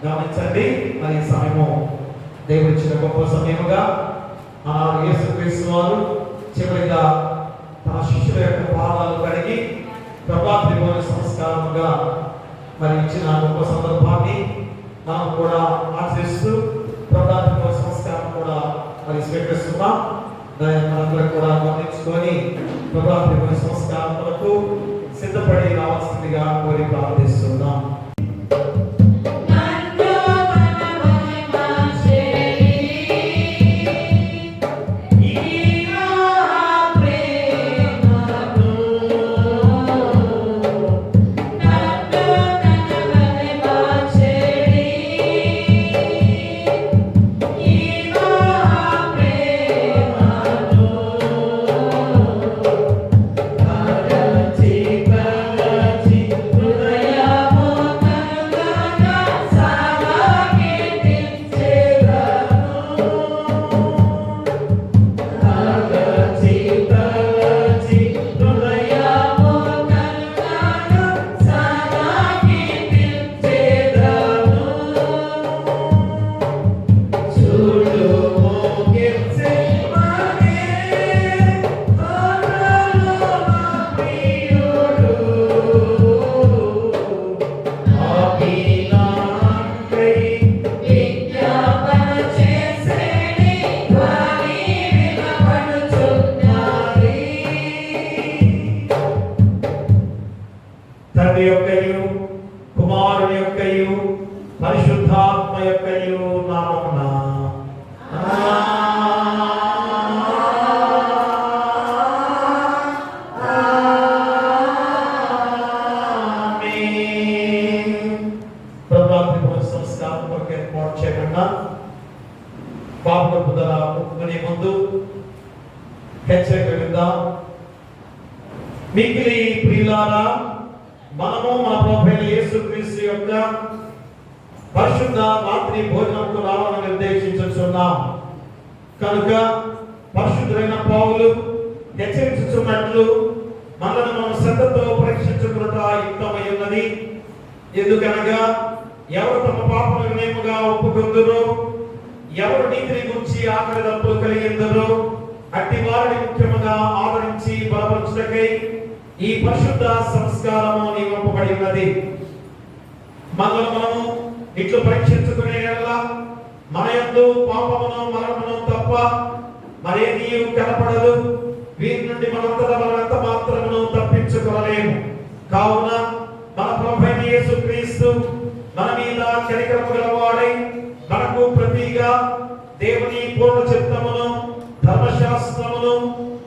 గమనించండి. మరి సమయము దేవుడు ఇచ్చిన గొప్ప సమయముగా ఆనాడు యేసుక్రీస్తు వారు చివరిగా తన శిష్యుల యొక్క పాదాలు కడిగి ప్రభాతి భోజన సంస్కారముగా మరి ఇచ్చిన గొప్ప సందర్భాన్ని మనం కూడా ఆచరిస్తూ ప్రభాతి భోజన సంస్కారం కూడా మరి స్వీకరిస్తున్నాం. దాన్ని మనందరూ కూడా గమనించుకొని ప్రభాతి భోజన సంస్కారం కొరకు సిద్ధపడి రావాల్సిందిగా కోరి ప్రార్థిస్తున్నాం. తండ్రి యొక్కయు కుమారుని యొక్కయు పరిశుద్ధాత్మ యొక్కయు నామమున ప్రభాతి భోజన సంస్కారం కొరకు ఏర్పాటు చేయకుండా పాప బుద్ధల ముక్కునే ముందు హెచ్చరిక విందాం. మిగిలి ప్రియులారా, మనము మన ప్రభువైన యేసుక్రీస్తు యొక్క పరిశుద్ధ రాత్రి భోజనంకు రావాలని నిర్దేశించుచున్నాం. కనుక పరిశుద్ధులైన పౌలు హెచ్చరించుచున్నట్లు మనల్ని మనం శ్రద్ధతో పరీక్షించుకున్నట యుక్తమై ఉన్నది. ఎందుకనగా ఎవరు తమ పాపను వినయముగా ఒప్పుకొందురో, ఎవరు నీతిని గురించి ఆఖరి తప్పులు కలిగిందరో అట్టి వారిని ముఖ్యముగా ఆదరించి బలపరచుటకై ఈ పరిశుద్ధ సంస్కారము నియమింపబడి ఉన్నది. మనల్ని మనము ఇట్లు పరీక్షించుకునే యెడల మన యందు పాపమును మరణమును తప్ప మరేదీ కనపడదు. వీరి నుండి మనంతట మనమెంత మాత్రమును తప్పించుకోలేము. కావున మన ప్రభువైన యేసుక్రీస్తు మన మీద కనికరము గలవాడై మనకు ప్రతిగా దేవుని పూర్ణ చిత్తమును ధర్మశాస్త్రమును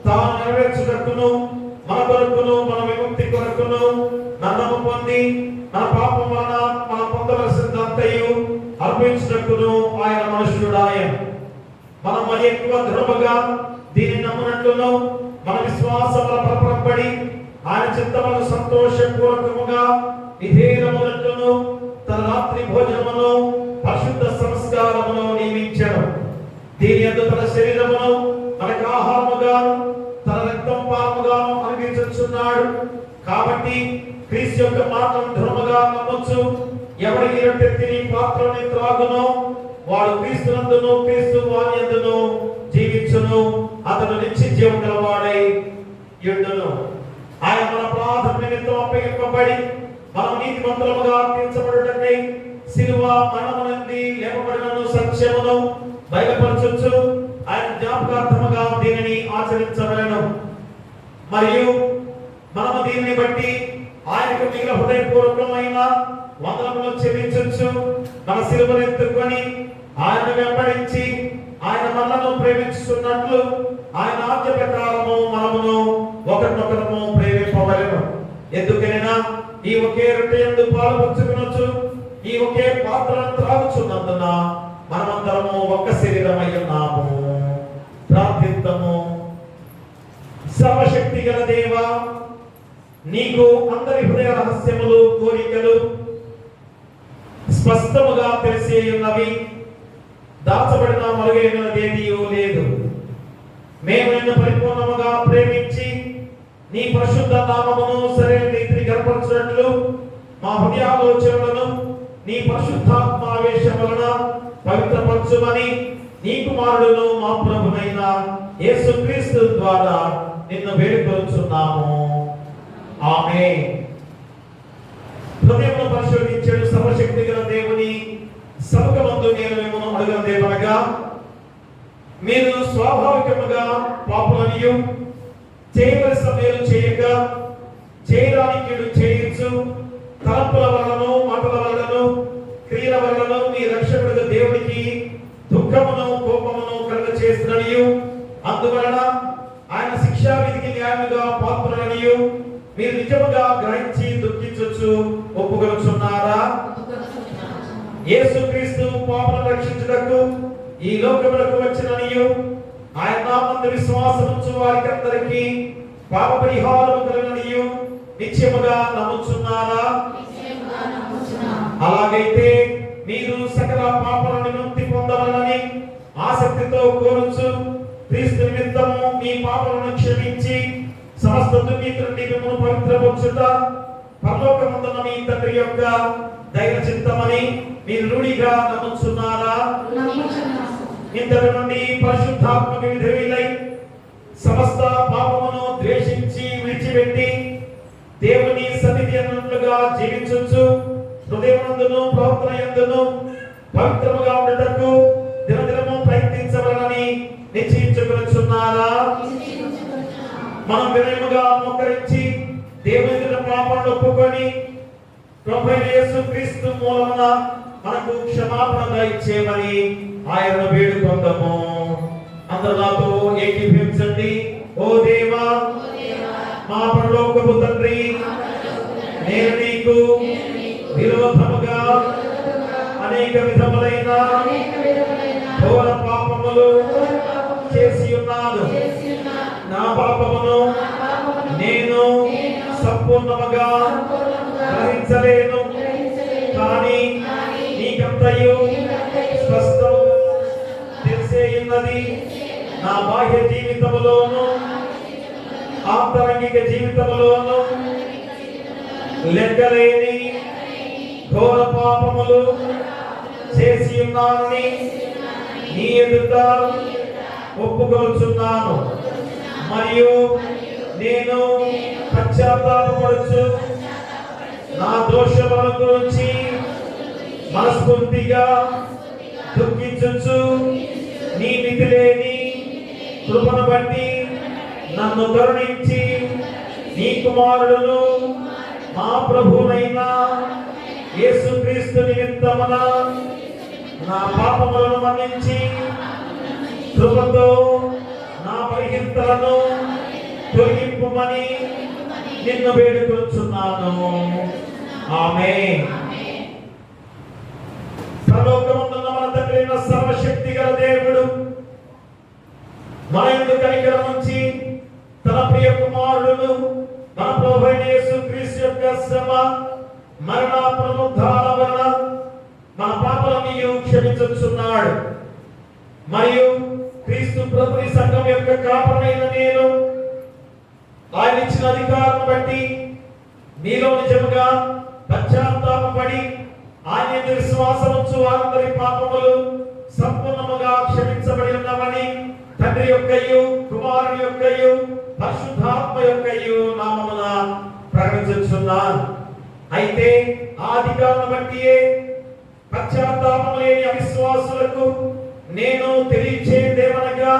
తాను నెరవేర్చుటకును మన కొరకును మన విముక్తి కొరకును మరణము పొంది మన పాపం వలన మనం పొందవలసినంతయు అర్పించుటకును ఆయన మనుష్యుడాయను. మనం మరి ఎక్కువ దృఢముగా దీన్ని నమ్మునట్లును మన విశ్వాసముల బలపరపడి ఆయన చిత్తమును సంతోషపూర్వకముగా విధేయమునట్లును తన రాత్రి భోజనమును పరిశుద్ధ సంస్కారమును నియమించెను. దీని యందు తన శరీరమును మనకు ఆహారముగాను తన రక్తం పానముగాను అనుగ్రహించుచున్నాడు. కాబట్టి క్రీస్తు యొక్క మాటను దృఢముగా నమ్మొచ్చు. ఎవరి ఈ రొట్టె తిని పాత్రని త్రాగునో వాడు క్రీస్తునందును క్రీస్తు వాని యందును జీవించును. అతడు నిత్య జీవం గలవాడై యుండును. ఆయన మన అపరాధం నిమిత్తం అప్పగింపబడి మనం నీతిమంతులముగా తీర్చబడుటకై సిలువ మరణమునంది లేపబడినను సత్యమును బయలుపరచొచ్చు. ఆయన జ్ఞాపకార్థముగా దీనిని ఆచరించవలెను. మరియు మనము దీనిని బట్టి ఆయనకు మిగిలిన హృదయపూర్వకమైన వందనములు చెల్లించొచ్చు. మన సిలువను ఎత్తుకొని ఆయన వెంబడించి ఆయన మనలను ప్రేమించుతున్నట్లు ఆయన ఆజ్ఞ ప్రకారము మనమును ఒకరినొకరము ప్రేమింపవలెను. ఎందుకైనా ఈ ఒకే రొట్టె యందు పాలు పంచుకొనొచ్చు, ఈ ఒకే పాత్రను త్రాగుచున్నందున మనమందరము ఒక్క శరీరమై ఉన్నాము. ప్రార్థిద్దాము. సర్వశక్తి గల దేవా, నీకు అందరి హృదయ రహస్యములు కోరికలు స్పష్టముగా తెలిసే ఉన్నవి. దాచబడిన మరుగైనదేదీ లేదు. మేము నిన్ను పరిపూర్ణముగా ప్రేమించి నీ పరిశుద్ధ నామమును సరైన రీతిని కనపరచినట్లు మా హృదయాలోచనలను నీ పరిశుద్ధాత్మావేశం వలన పవిత్రపరచుమని నీ కుమారుడును మా ప్రభునైన యేసుక్రీస్తు ద్వారా నిన్ను వేడుకొనుచున్నాము. ఆమేన్. హృదయమును పరిశోధించడు సర్వశక్తి గల దేవుని సముఖమందు నేను మిమ్మల్ని అడుగునదేమనగా, మీరు స్వాభావికముగా పాపులనియు చేయవలసిన మేలు చేయక చేయడానికి కీడు చేయొచ్చు, తలంపుల వలన మాటల వలన క్రియల వలన మీ రక్షకుడు దేవునికి దుఃఖమును కోపమును కలుగ చేస్తున్ననియు, అందువలన ఆయన శిక్షా విధికి న్యాయముగా పాత్రులనియు మీరు నిజముగా గ్రహించి దుఃఖించొచ్చు ఒప్పుకొనుచున్నారా? యేసుక్రీస్తు పాపులను రక్షించుటకు ఈ లోకములకు వచ్చిననియు ఆయన నామమున విశ్వాసముంచు వారికందరికీ పాప పరిహారము కలుగుననియు నిశ్చయముగా నమ్ముచున్నారా? అలాగైతే మీరు సకల పాపల విముక్తి పొందవలనని ఆసక్తితో కోరుచు క్రీస్తు నిమిత్తము మీ పాపలను క్షమించి సమస్త దుర్నీతి నుండి మిమ్మల్ని పవిత్రపరచుట పరలోకమందున్న మీ తండ్రి యొక్క దైవ చిత్తమని మీరు రూఢిగా నమ్ముచున్నారా? ఇంతటి నుండి పరిశుద్ధాత్మకు విధేయులై సమస్త పాపమును ద్వేషించి విడిచిపెట్టి దేవుని సన్నిధి అన్నట్లుగా జీవించుచు హృదయమందును ప్రవర్తనయందును పవిత్రముగా ఉండటకు దినదినము ప్రయత్నించవలనని నిశ్చయించుకొనుచున్నారా? మనం వినయముగా మోకరించి దేవుని ఎదుట పాపములను ఒప్పుకొని ప్రభువైన యేసుక్రీస్తు మూలమున మనకు క్షమాపణ దయచేయమని ఆయనను వేడుకొందాము. అందరూ నాతో ఏకీభవించండి. ఓ దేవా, మా పరలోకపు తండ్రి, నేను నీకు విరోధముగా అనేక విధములైన ఘోర పాపములు చేసి ఉన్నాను. నా పాపమును నేను సంపూర్ణముగా గ్రహించలేను. కానీ నీకంతయు స్పష్టముగా తెలిసే ఉన్నది. నా బాహ్య జీవితములోను ఆంతరంగిక జీవితములోను లెక్కలేని ఘోర పాపములు చేసి ఉన్నానని నీ ఎదుట ఒప్పుకొనుచున్నాను. మరియు నేను పశ్చాత్తాపపడుచు నా దోషముల గురించి మనస్ఫూర్తిగా దుఃఖించుచు నీ మితిలేని కృపను బట్టి నన్ను కరుణించి నీ కుమారుడును మా ప్రభువైన యేసుక్రీస్తు నిమిత్తమున నా పాపములను మన్నించి కృపతో నా బలహీనతలను తొలగింపుమని నిన్ను వేడుకొనుచున్నాను. ఆమేన్. పరలోకమందున్న మన తండ్రి అయిన సర్వశక్తి గల దేవుడు మన యందు కనికరం ఉంచి తన ప్రియ కుమారుడును మన ప్రభువైన యేసుక్రీస్తు యొక్క శ్రమ మరణ పునరుద్ధాన వలన మన పాపలను క్షమించుచున్నాడు. మరియు క్రీస్తు ప్రభుని సంఘం యొక్క కాపరైన నేను ఆయన ఇచ్చిన అధికారం బట్టి మీలో నిజముగా పశ్చాత్తాపపడి ఆయన విశ్వాసముంచు వారందరి పాపములు సంపూర్ణముగా క్షమించబడి ఉన్నవని తండ్రి యొక్కయు కుమారుని యొక్కయు పరిశుద్ధాత్మ యొక్కయు నామమున ప్రకటించుచున్నాను. అయితే ఆ అధికారం బట్టియే పశ్చాత్తాపము లేని అవిశ్వాసులకు నేను తెలియచేదేమనగా,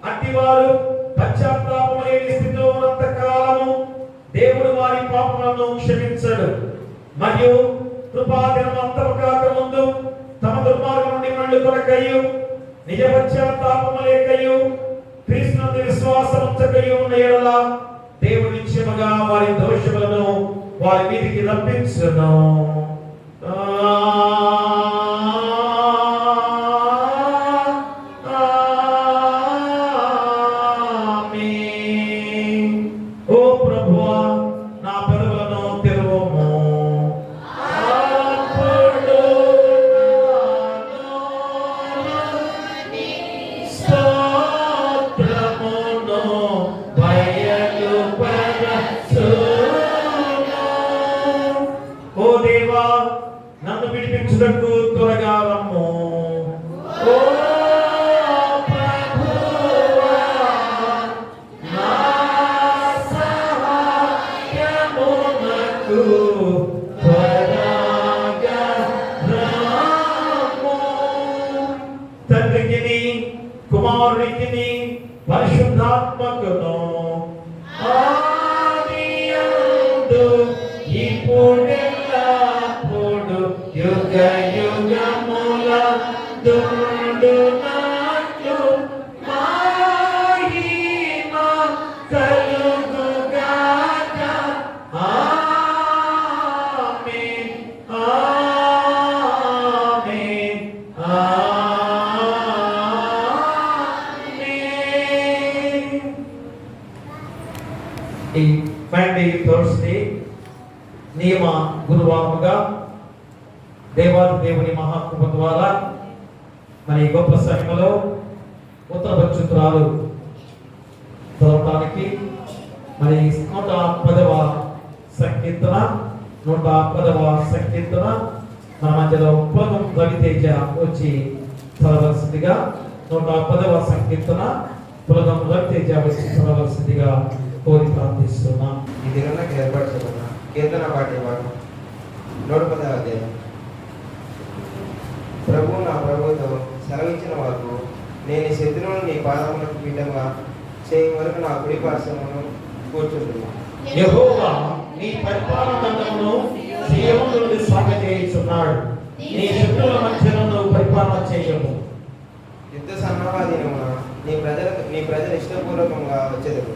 అట్టివారు పశ్చాత్తాపము లేని స్థితిలో ఉన్నంత కాలము దేవుడు వారి పాపములను క్షమించడు. మరియు కృపాదినం అంతము కాక ముందు తమ దుర్మార్గం నుండి మళ్ళీ కొరకయ్యు నిజ పశ్చాత్తాపము లేకయు క్రీస్తునందు విశ్వాసముంచకయు ఉన్న యెడల దేవుడు నిశ్చయముగా వారి దోషములను వారి మీదికి రప్పించును. ఓ ప్రభువా, నా పెదవులను తెరువుము. ఓ దేవా, నన్ను విడిపి త్వరగా రమ్ము. ఓ ప్రభువా నా సహాయమునకు త్వరగా రమ్ము. తండ్రికిని కుమారుడికిని పరిశుద్ధాత్మకును ఆదియందు ఇప్పుడెల్లప్పుడు యుగ యుగములందుండునట్లు మహిమ కలుగుగాక. ఆమేన్ ఆమేన్ ఆమేన్. ఈ ఫ్రైడే థర్స్డే నియమ గురువారముగా దేవాది దేవుని మహాకృప ద్వారా మరి గొప్ప సమయంలో ఉత్తర పక్షుత్రాలు చదవటానికి మరి 110వ సంకీర్తన 110వ సంకీర్తన మన మధ్యలో పులకం రవితేజ వచ్చి చదవలసిందిగా 110వ సంకీర్తన పులకం రవితేజ వచ్చి చదవలసిందిగా కోరి ప్రార్థిస్తున్నాం. ఈ దినానికి ఏర్పాటు చేయబడిన కీర్తన పాడేవాడు 110వ అధ్యాయం. ప్రభు నా ప్రభుతో సెలవిచ్చిన వారు నేను శత్రువును నీ పాదములకు పీఠంగా చేయ వరకు నా కుడి పార్శ్వమును కూర్చుంటున్నాను. యెహోవా నీ పరిపాలనను సీయోను నుండి సాగజేయుచున్నాడు. నీ శత్రువుల మధ్యలో నువ్వు పరిపాలన చేయము. యుద్ధ సన్నాహాధీనమున నీ ప్రజలు ఇష్టపూర్వకంగా వచ్చేదరు.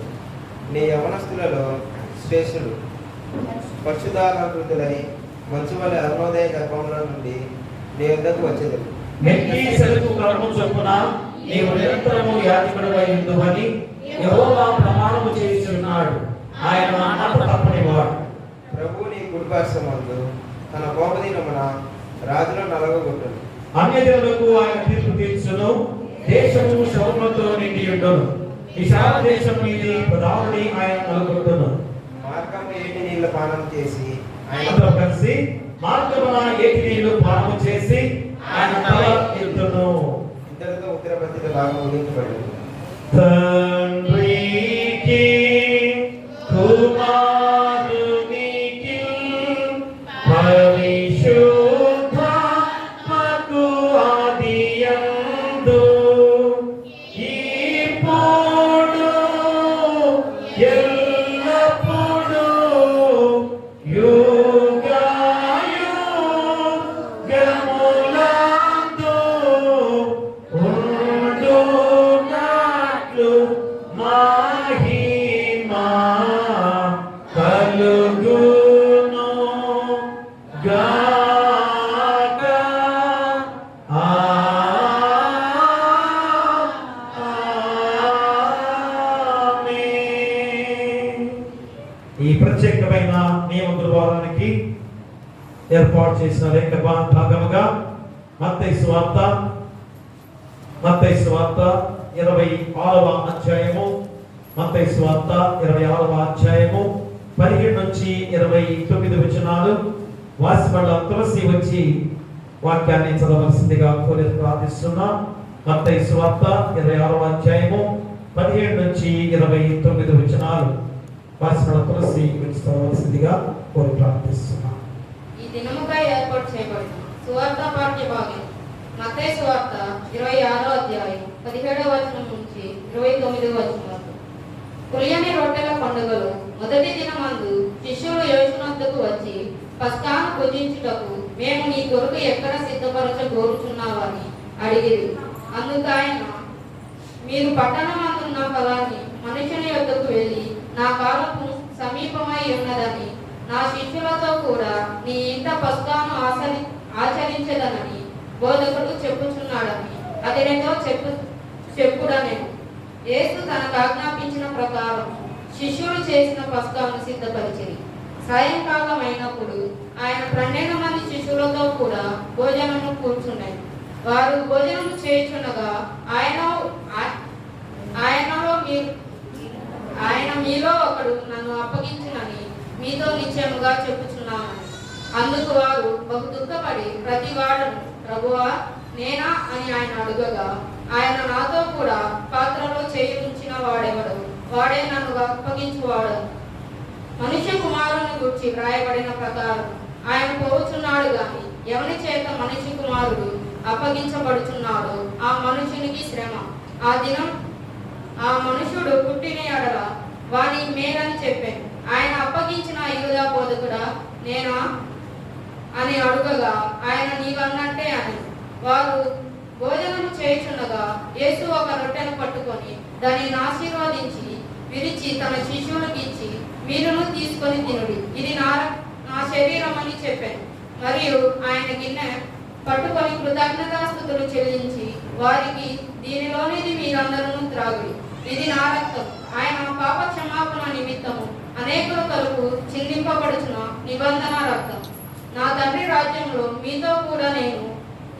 నీ యవనస్తులలో శ్రేష్ఠులు పరిశుద్ధాలంకృతులై మంచు వలె అరుణోదయ గర్భంలో నుండి నీ యుద్ధకు వచ్చేదరు. మెల్కీసెదెకు క్రమము చొప్పున నీవు నిరంతరము యాజకుడవై ఉండువని యెహోవా ప్రమాణము చేయుచున్నాడు. ఆయన మాట తప్పనివాడు. ప్రభు నీ కుడిపార్శ్వమందు తన కోపదినమున రాజులను నలగొట్టును. అన్యజనులకు ఆయన తీర్పు తీర్చును. దేశము శవములతో నిండి ఉండును. విశాల దేశం మీది ప్రధానుని ఆయన నలుగొట్టును. మార్గము ఏటి నీళ్ళ పానం చేసి ఆయనతో కలిసి మార్గమున ఏటి నీళ్లు పానము చేసి ఆయన తల ఎత్తును. ఇద్దరితో ఉత్తరపత్రిక భాగం ముగించబడింది. తండ్రికి కుమారునికి పరిశుద్ధాత్మకు ఆదియందు ఇప్పుడు ఎల్లప్పుడూ యుగయుగములందు ఉండునట్లు మహిమ కలుగును గాక. ఆమేన్. ఈ ప్రత్యేకమైన నియమ గురువారానికి ఏర్పాటు చేసిన లేఖ భాగముగా మత్తయి సువార్త 26వ అధ్యాయము మత్తయి సువార్త 26వ అధ్యాయము 17 నుంచి 29 వచనాలు వాసిపడ్డ తులసి వచ్చి వాక్యాన్ని చదవలసిందిగా కోరి ప్రార్థిస్తున్నాం. మత్తయి సువార్త 26వ అధ్యాయము 17 నుంచి 29 వచనాలు వాసిపడ్డ తులసి వచ్చి చదవలసిందిగా కోరి ప్రార్థిస్తున్నాం. ఈ దినముకై ఏర్పాటు చేయబడిన సువార్త పాఠ్య భాగం మత్తయి సువార్త 26వ అధ్యాయం 17వ వచనం నుంచి 29వ వచనం వరకు. పులియని రొట్టెల పండుగలో మొదటి దినమందు శిష్యులు యేసు వద్దకు వచ్చి పస్కాను పూజించుటకు మేము నీ కొరకు ఎక్కడ సిద్ధపరచ కోరుచున్నావని అడిగిరి. అందుకు ఆయన, మీరు పట్టణమందున్న ఫలాన్ని మనుషుని యొద్దకు వెళ్ళి నా కాలము సమీపమై ఉన్నదని నా శిష్యులతో కూడా నీ ఇంట పస్కాను ఆచరించదనని బోధకుడు చెప్పుచున్నాడని అతనితో చెప్పుడనెను. యేసు తనకు ఆజ్ఞాపించిన ప్రకారం శిష్యులు చేసిన పస్కాను సిద్ధపరిచిరి. సాయంకాలం అయినప్పుడు ఆయన 12 మంది శిష్యులతో కూడా భోజనము కూర్చున్నారు. వారు భోజనము చేయుచుండగా ఆయన మీలో ఒకడు నన్ను అప్పగించునని మీతో నిశ్చయముగా చెప్పుచున్నానని. అందుకు వారు బహు దుఃఖపడి ప్రతి వాడును ప్రభువా నేనా అని ఆయన అడుగగా, ఆయన నాతో కూడా పాత్రలో చేయి ఉంచిన వాడెవడు, వాడే నన్ను అప్పగించువాడు. మనుష్య కుమారుని గురించి వ్రాయబడిన ప్రకారం ఆయన పోవుచున్నాడు గాని ఎవరి చేత మనిషి కుమారుడు అప్పగించబడుచున్నాడు ఆ మనుషునికి శ్రమ. ఆ దినం ఆ మనుషుడు పుట్టిన ఎడల వాని మేలని చెప్పాను. ఆయన అప్పగించిన యూదా బోధకుడా నేనా అని అడుగగా, ఆయన నీవన్నట్టే అని. వారు భోజనము చేయుచుండగా యేసు ఒక రొట్టెను పట్టుకొని దానిని ఆశీర్వదించి విరిచి తన శిష్యులకు ఇచ్చి, మీరును తీసుకొని తినుడి, ఇది నా శరీరం అని చెప్పాను. మరియు ఆయన గిన్నె పట్టుకొని కృతజ్ఞతాస్తుతులు చెల్లించి వారికి, దీనిలోనిది మీరందరూ త్రాగుడి, ఇది నా రక్తం, ఆయన పాప క్షమాపణ నిమిత్తము అనేకుల కొరకు చిందింపబడుచున్న నిబంధన రక్తం. నా తండ్రి రాజ్యంలో మీతో కూడా నేను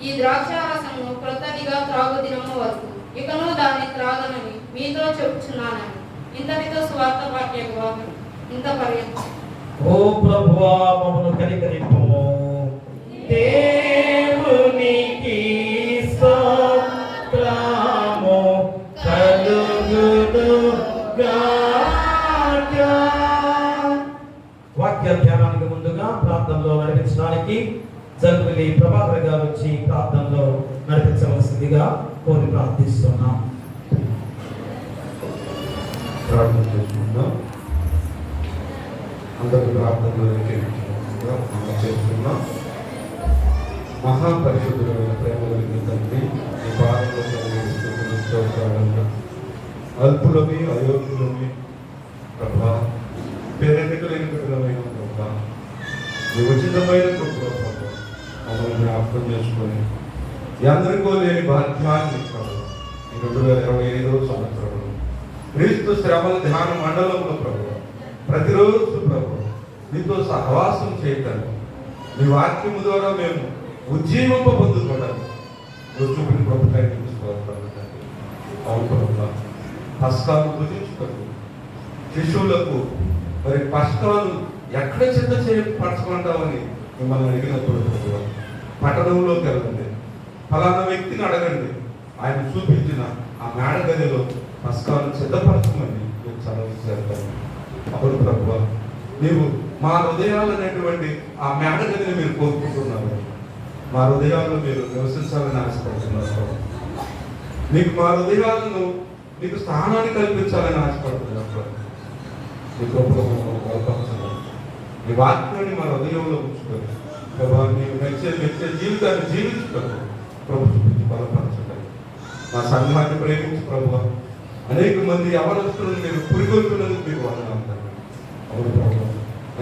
ఈ ద్రాక్షారసము క్రొత్తదిగా త్రాగు దినము వరకు ఇకను దాన్ని త్రాగనని మీతో చెప్పుచున్నానని. ఇంతటితో స్వార్థ పాఠ్య ఇంత పర్యంతం. ఓ ప్రభువా మమ్మను కనికరింపుము. దేవునికి స్తోత్రము కలుగును గాక. వాక్య ధ్యానానికి ముందుగా ప్రార్థనలో నడిపించడానికి జరుగులి ప్రభాకర్ గారు వచ్చి ప్రార్థనలో నడిపించవలసిందిగా కోరి ప్రార్థిస్తున్నాం. ప్రార్థన చేసుకుందాం. అందరూ ప్రార్థనలో చేస్తున్నాం. మహాపరిశుద్ధుడైన ప్రేమ కలిగిన తండ్రి, ఈ పాదంలో అల్పులమి అయోగ్యులమి ప్రభా, పేరెన్నికలైన బిడ్డలమైన ప్రభా, మీ ఉచితమైన కృపలో ప్రభా మమ్మల్ని జ్ఞాపకం చేసుకొని ఎందరికో లేని భాగ్యాన్ని ప్రభు ఈ 2025వ సంవత్సరంలో క్రీస్తు శ్రమల ధ్యాన మండలంలో ప్రభు ప్రతిరోజు ప్రభు మీతో సహవాసం చేయటానికి, మీ వాక్యము ద్వారా మేము ఉజ్జీవింప పొందుకోవడానికి చూపిన ప్రభుత్వాన్ని చూసుకోవాలి. అవును ప్రభు, పస్కాలు భుజించుటకు శిశువులకు మరి పస్కాలు ఎక్కడ చిన్న చేయపరచుకుంటామని మిమ్మల్ని అడిగినప్పుడు ప్రభు, పట్టణంలోకి వెళ్ళండి, ఫలానా వ్యక్తిని అడగండి, ఆయన చూపించిన ఆ మేడ గదిలో పస్కాలు సిద్ధపరచమని మీరు చదివిస్తారు. అప్పుడు ప్రభు, నీవు మా హృదయాలు అనేటువంటి ఆ మేడ గదిని మీరు కోరుకుంటున్నారు. మా హృదయాల్లో మీరు నివసించాలని ఆశపడుతున్నారు. నీకు మా హృదయాలను నీకు స్థానాన్ని కల్పించాలని ఆశపడుతున్నారు. నీ కృపలో బలపరచండి. నీ వాక్యాన్ని మా హృదయంలో ఉంచుకొని ప్రభా, నీవు మెచ్చే జీవితాన్ని జీవించుకొని ప్రభు చూపించి బలపరచండి. మా సంఘాన్ని ప్రేమించి ప్రభు, అనేక మంది యవనస్తులను మీరు పురిగొల్పినందుకు మీకు వందనాలు. అవును ప్రభు,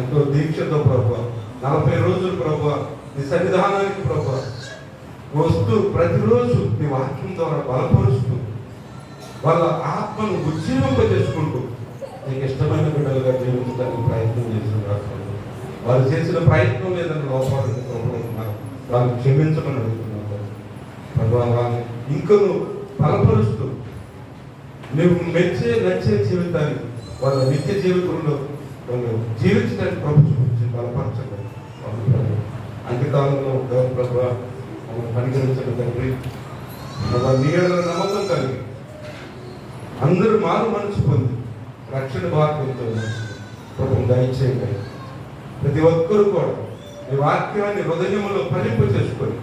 ఎంతో దీక్షతో ప్రభు 40 రోజులు ప్రభు నీ సన్నిధానానికి ప్రభు వస్తూ ప్రతిరోజు నీ వాక్యం ద్వారా బలపరుస్తూ వాళ్ళ ఆత్మను ఉజ్జీవింప చేసుకుంటూ నీకు ఇష్టమైన బిడ్డలుగా జీవించడానికి ప్రయత్నం చేస్తున్నారు. వారు చేసిన ప్రయత్నం లేదని లోపాలని ప్రభు వాళ్ళు క్షమించమని అడుగుతున్నారు. ప్రభు వాళ్ళని ఇంకను బలపరుస్తూ నువ్వు నచ్చే జీవితాన్ని వాళ్ళ నిత్య జీవితంలో వాళ్ళు జీవించడానికి ప్రభు చూపించి బలపరచండి. అంత్యకాలంలో ప్రభు మమ్మల్ని పనికరించడం తండ్రి, నీ ఎడల నమ్మకం కలిగి అందరూ మారు మనసు పొంది రక్షణ భాగ్యంతో ప్రభు దయచేయండి. ప్రతి ఒక్కరు కూడా నీ వాక్యాన్ని హృదయంలో ఫలింప చేసుకొని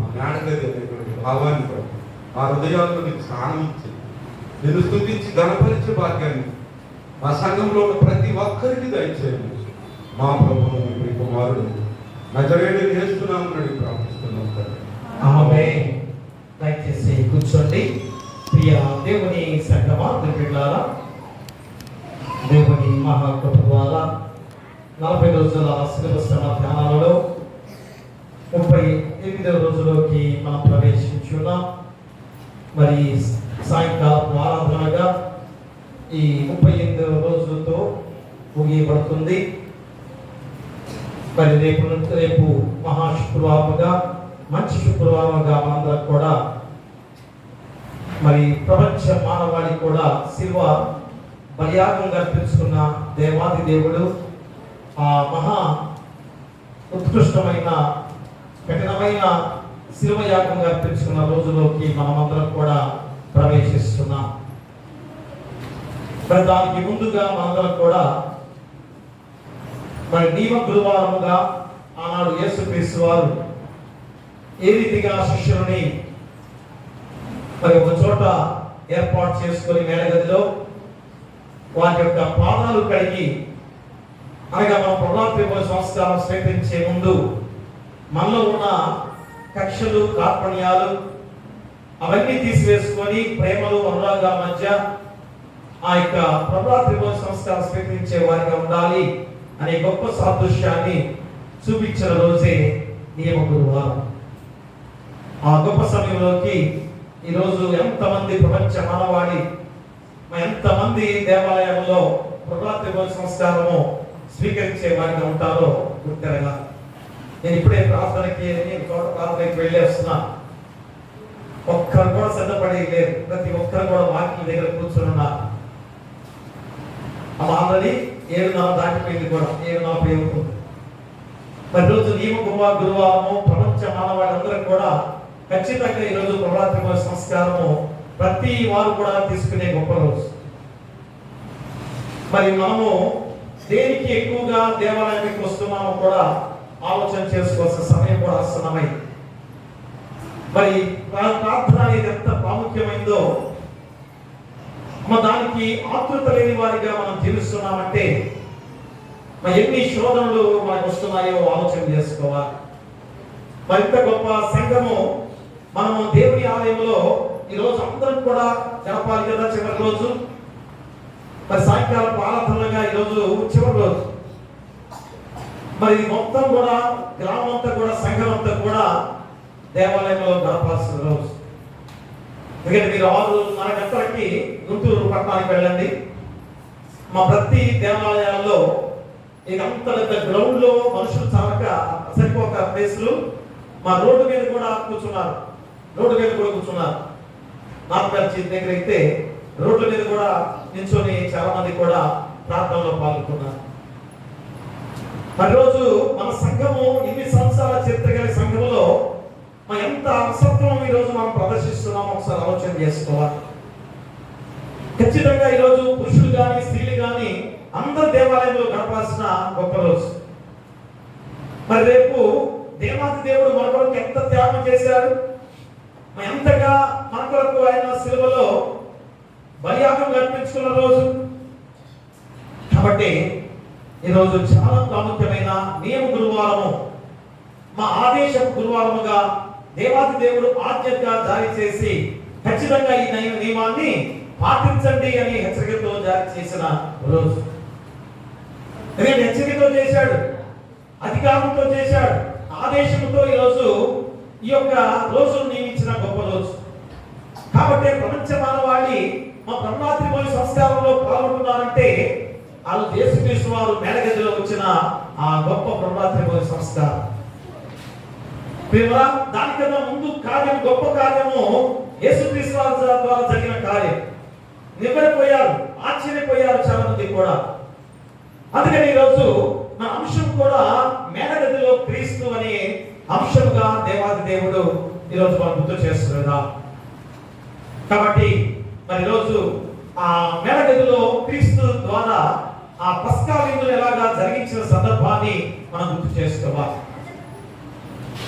ఆ మేడగది అనేటువంటి భావాన్ని ఆ హృదయాల్లో నీకు స్థానం ఇచ్చి నిన్ను స్తుతించి ఘనపరిచే భాగ్యాన్ని మా సంఘంలో ఉన్న ప్రతి ఒక్కరికి దయచేయండి. మా ప్రభువు మీ కుమారుడు నజరేయుడైన యేసు నామమున ప్రార్థిస్తున్నాం తండ్రి. ఆమేన్. దయచేసి కూర్చోండి. ప్రియ దేవుని సంగమా బిడ్డలారా, దేవుని మహాకృప ద్వారా 40 రోజుల శిలువ శ్రమ ధ్యానాలలో 38వ రోజులోకి మనం ప్రవేశించున్నాం. మరి సాయంకాలం ఆరాధనగా ఈ 38వ రోజులతో ముగియబడుతుంది. మరి రేపు మహాశుక్రవారముగా మంచి శుక్రవారముగా మనందరం కూడా మరి ప్రపంచ మానవాళి కూడా శిల్వ బలియాగంగా అర్పించుకున్న దేవాది దేవుడు ఆ మహా ఉత్కృష్టమైన కఠినమైన శిలువ యాగంగా అర్పించుకున్న రోజులోకి మనమందరం కూడా ప్రవేశిస్తున్నాం. మరి దానికి ముందుగా మనందరం కూడా మరి నియమ గురువారముగా ఆనాడు యేసుక్రీస్తు వారు ఏ రీతిగా శిష్యులని మరి ఒక చోట ఏర్పాటు చేసుకొని మేడగదిలో వాటి యొక్క పాదాలు కడిగి, అనగా మన ప్రభాత్రి సంస్కారం స్వీకరించే ముందు మనలో ఉన్న కక్షలు కార్పణ్యాలు అవన్నీ తీసివేసుకొని ప్రేమలు అనురాగాల మధ్య ఆ యొక్క ప్రభాత్రి సంస్కారం స్వీకరించే వారిగా ఉండాలి అనే గొప్ప సాదృశ్యాన్ని చూపించిన రోజే నియమ గురువారం. ఆ గొప్ప సమయంలోకి ఈరోజు ఎంతమంది ప్రపంచ మానవాళి, ఎంతమంది దేవాలయంలో ప్రభాత్రి సంస్కారము స్వీకరించే వారిగా ఉంటారో గుర్తెరగా. నేను ఇప్పుడే ప్రార్థనకి వెళ్ళి వస్తున్నా. ఒక్కరు కూడా సిద్ధపడి లేదు. ప్రతి ఒక్కరు కూడా వాక్యం దగ్గర కూర్చొని ఉన్నారు. ఆల్రెడీ 7:30 దాటిపోయింది కూడా, 7:40 అవుతుంది. మరి రోజు నియమ గురువారము ప్రపంచ మానవాళ్ళందరూ కూడా ఖచ్చితంగా ఈరోజు ప్రభాత్రి సంస్కారము ప్రతి వారు కూడా తీసుకునే గొప్ప రోజు. మరి మనము దేనికి ఎక్కువగా దేవాలయానికి వస్తున్నామో కూడా ఆలోచన చేసుకోవాల్సిన సమయం కూడా ఆసన్నమై, మరి ప్రార్థన అనేది ఎంత ప్రాముఖ్యమైందో, దానికి ఆతృత లేని వారిగా మనం జీవిస్తున్నామంటే మరి ఎన్ని శోధనలు మనకు వస్తున్నాయో ఆలోచన చేసుకోవాలి. మరింత గొప్ప సంఘము మనము దేవుని ఆలయంలో ఈరోజు అందరం కూడా జరపాలి కదా. చివరి రోజు మరి సాయంకాలం ఆరాధనగా ఈరోజు చివరి రోజు. మరి మొత్తం కూడా గ్రామం అంతా కూడా సంఘం అంతా కూడా దేవాలయంలో గడపాల్సిన రోజు. ఎందుకంటే మీరు 6:30 గంటలకి గుంటూరు పట్టణానికి వెళ్ళండి. మా ప్రతి దేవాలయాల్లో ఇదంత పెద్ద గ్రౌండ్ లో మనుషులు చాలక సరిపోక ప్లేసులు మా రోడ్డు మీద కూడా కూర్చున్నారు. నాపర్చి దగ్గర అయితే రోడ్ల మీద కూడా నిల్చొని చాలా మంది కూడా ప్రార్థనలో పాల్గొన్నారు. మరి రోజు మన సంఘము ఇన్ని సంవత్సరాల చరిత్ర కలిగిన సంఘంలో ఎంత అసత్వం ఈ రోజు మనం ప్రదర్శిస్తున్నామో ఒకసారి ఆలోచన చేసుకోవాలి. ఖచ్చితంగా ఈరోజు పురుషులు కానీ స్త్రీలు కానీ అందరు దేవాలయంలో గడపాల్సిన గొప్ప రోజు. మరి రేపు దేవాది దేవుడు మన కొరకు ఎంత త్యాగం చేశాడు, ఎంతగా మన కొరకు ఆయన శిలువలో బలియాగం అర్పించుకున్న రోజు. కాబట్టి ఈరోజు చాలా ప్రాముఖ్యమైన నియమ గురువారము, మా ఆదేశపు గురువారముగా దేవాది దేవుడు ఆజ్ఞగా జారీ చేసి ఖచ్చితంగా ఈ నియమాన్ని పాటించండి అని హెచ్చరికతో జారీ చేసిన రోజు. హెచ్చరికతో చేశాడు, అధికారంతో చేశాడు, ఆదేశంతో ఈరోజు ఈ యొక్క రోజును నియమించిన గొప్ప రోజు. కాబట్టి ప్రపంచ మానవాళి మా బ్రహ్మాత్రి సంస్కారంలో పాల్గొంటున్నారంటే వాళ్ళు యేసుక్రీస్తు వారు మేడగదిలో వచ్చిన ఆ గొప్ప బ్రహ్మాత్రి సంస్కారం. దానికన్నా ముందు కార్యం, గొప్ప కార్యము యేసుక్రీస్తు వారి ద్వారా జరిగిన కార్యం. నివ్వెరపోయారు, ఆశ్చర్యపోయారు చాలా మంది కూడా. అందుకని ఈరోజు మన అంశం కూడా మేడగదిలో క్రీస్తు అనే అంశంగా దేవాది దేవుడు ఈరోజు మనం గుర్తు చేస్తున్నా. కాబట్టి మరి ఈరోజు ఆ మేడగదిలో క్రీస్తు ద్వారా ఆ పస్కా విందును ఎలాగా జరిగించిన సందర్భాన్ని మనం గుర్తు చేసుకోవాలి.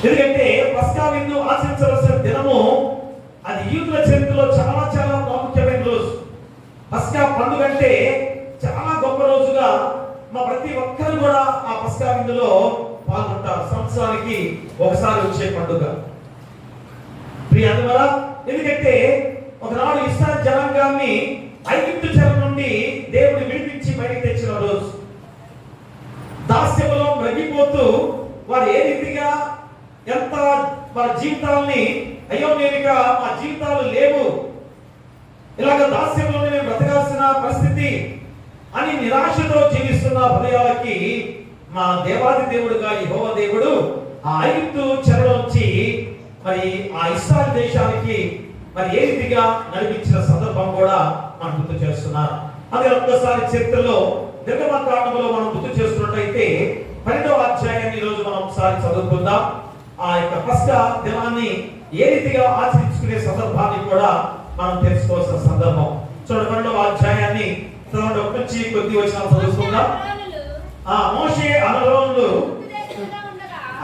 ఎందుకంటే పస్కా విందు ఆచరించవలసిన దినము అది యూదుల చరిత్రలో చాలా చాలా ప్రాముఖ్యమైన రోజు. పస్కా పండుగ అంటే చాలా గొప్ప రోజుగా మా ప్రతి ఒక్కరు కూడా ఆ పస్కా విందులో పాల్గొంటారు. సంవత్సరానికి ఒకసారి వచ్చే పండుగ. ప్రియాదువరా, ఎందుకంటే ఒకనాడు ఇశ్రాయేలు జనాంగాన్ని ఐగుప్తు చెర నుండి దేవుడు విడిపించి బయటికి తెచ్చిన రోజు. దాస్యములో మగ్గిపోతూ వారు ఏ రీతిగా ఎంత వారి జీవితాలని, అయ్యో మేము ఇక మా జీవితాలు లేవు, ఇలాగ దాస్యంలోనే మేము బ్రతకాల్సిన పరిస్థితి అని నిరాశతో జీవిస్తున్న హృదయాలకి మా దేవాది దేవుడుగా యెహోవా దేవుడు ఆ ఐగుప్తు చెరలోంచి మరి ఆ ఇశ్రాయేలు దేశానికి మరి ఏ రీతిగా నడిపించిన సందర్భం కూడా మనం గుర్తు చేస్తున్నారు. అదే ఒక్కసారి చరిత్రలో నిర్గమకాండంలో మనం గుర్తు చేస్తున్నట్లయితే 12వ అధ్యాయాన్ని ఈరోజు మనం ఒకసారి చదువుకుందాం. ఆ యొక్క పస్కా దినాన్ని ఏ రీతిగా ఆచరించుకునే సందర్భాన్ని కూడా మనం తెలుసుకోవాల్సిన సందర్భం. చూడండి 12వ అధ్యాయాన్ని 1 నుంచి కొద్ది వచనాలు చదువుకుందాం. మోషే అహరోనులు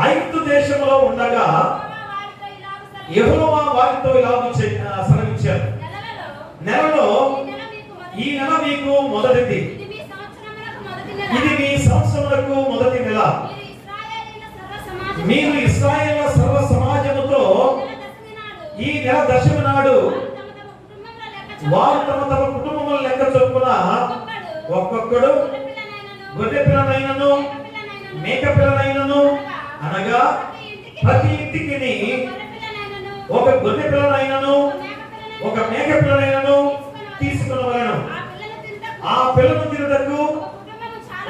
ఐగుప్తు దేశంలో ఉండగా యెహోవా వారితో ఇలాగ సెలవిచ్చారు, నెలలో ఈ నెల మీకు మొదటిది, ఇది మీ సంవత్సరములకు మొదటి నెల. మీరు ఇశ్రాయేలు సర్వ సమాజముతో ఈ నెల దశమి నాడు వారు తమ తమ కుటుంబముల లెక్క చొప్పున ఒక్కొక్కడు గొర్రె పిల్లనైనను మేక పిల్లనైనను, అనగా ప్రతి ఇంటికి ఒక గొర్రె పిల్లనైనను ఒక మేక పిల్లనైనను తీసుకునవలెను. ఆ పిల్లను తినుటకు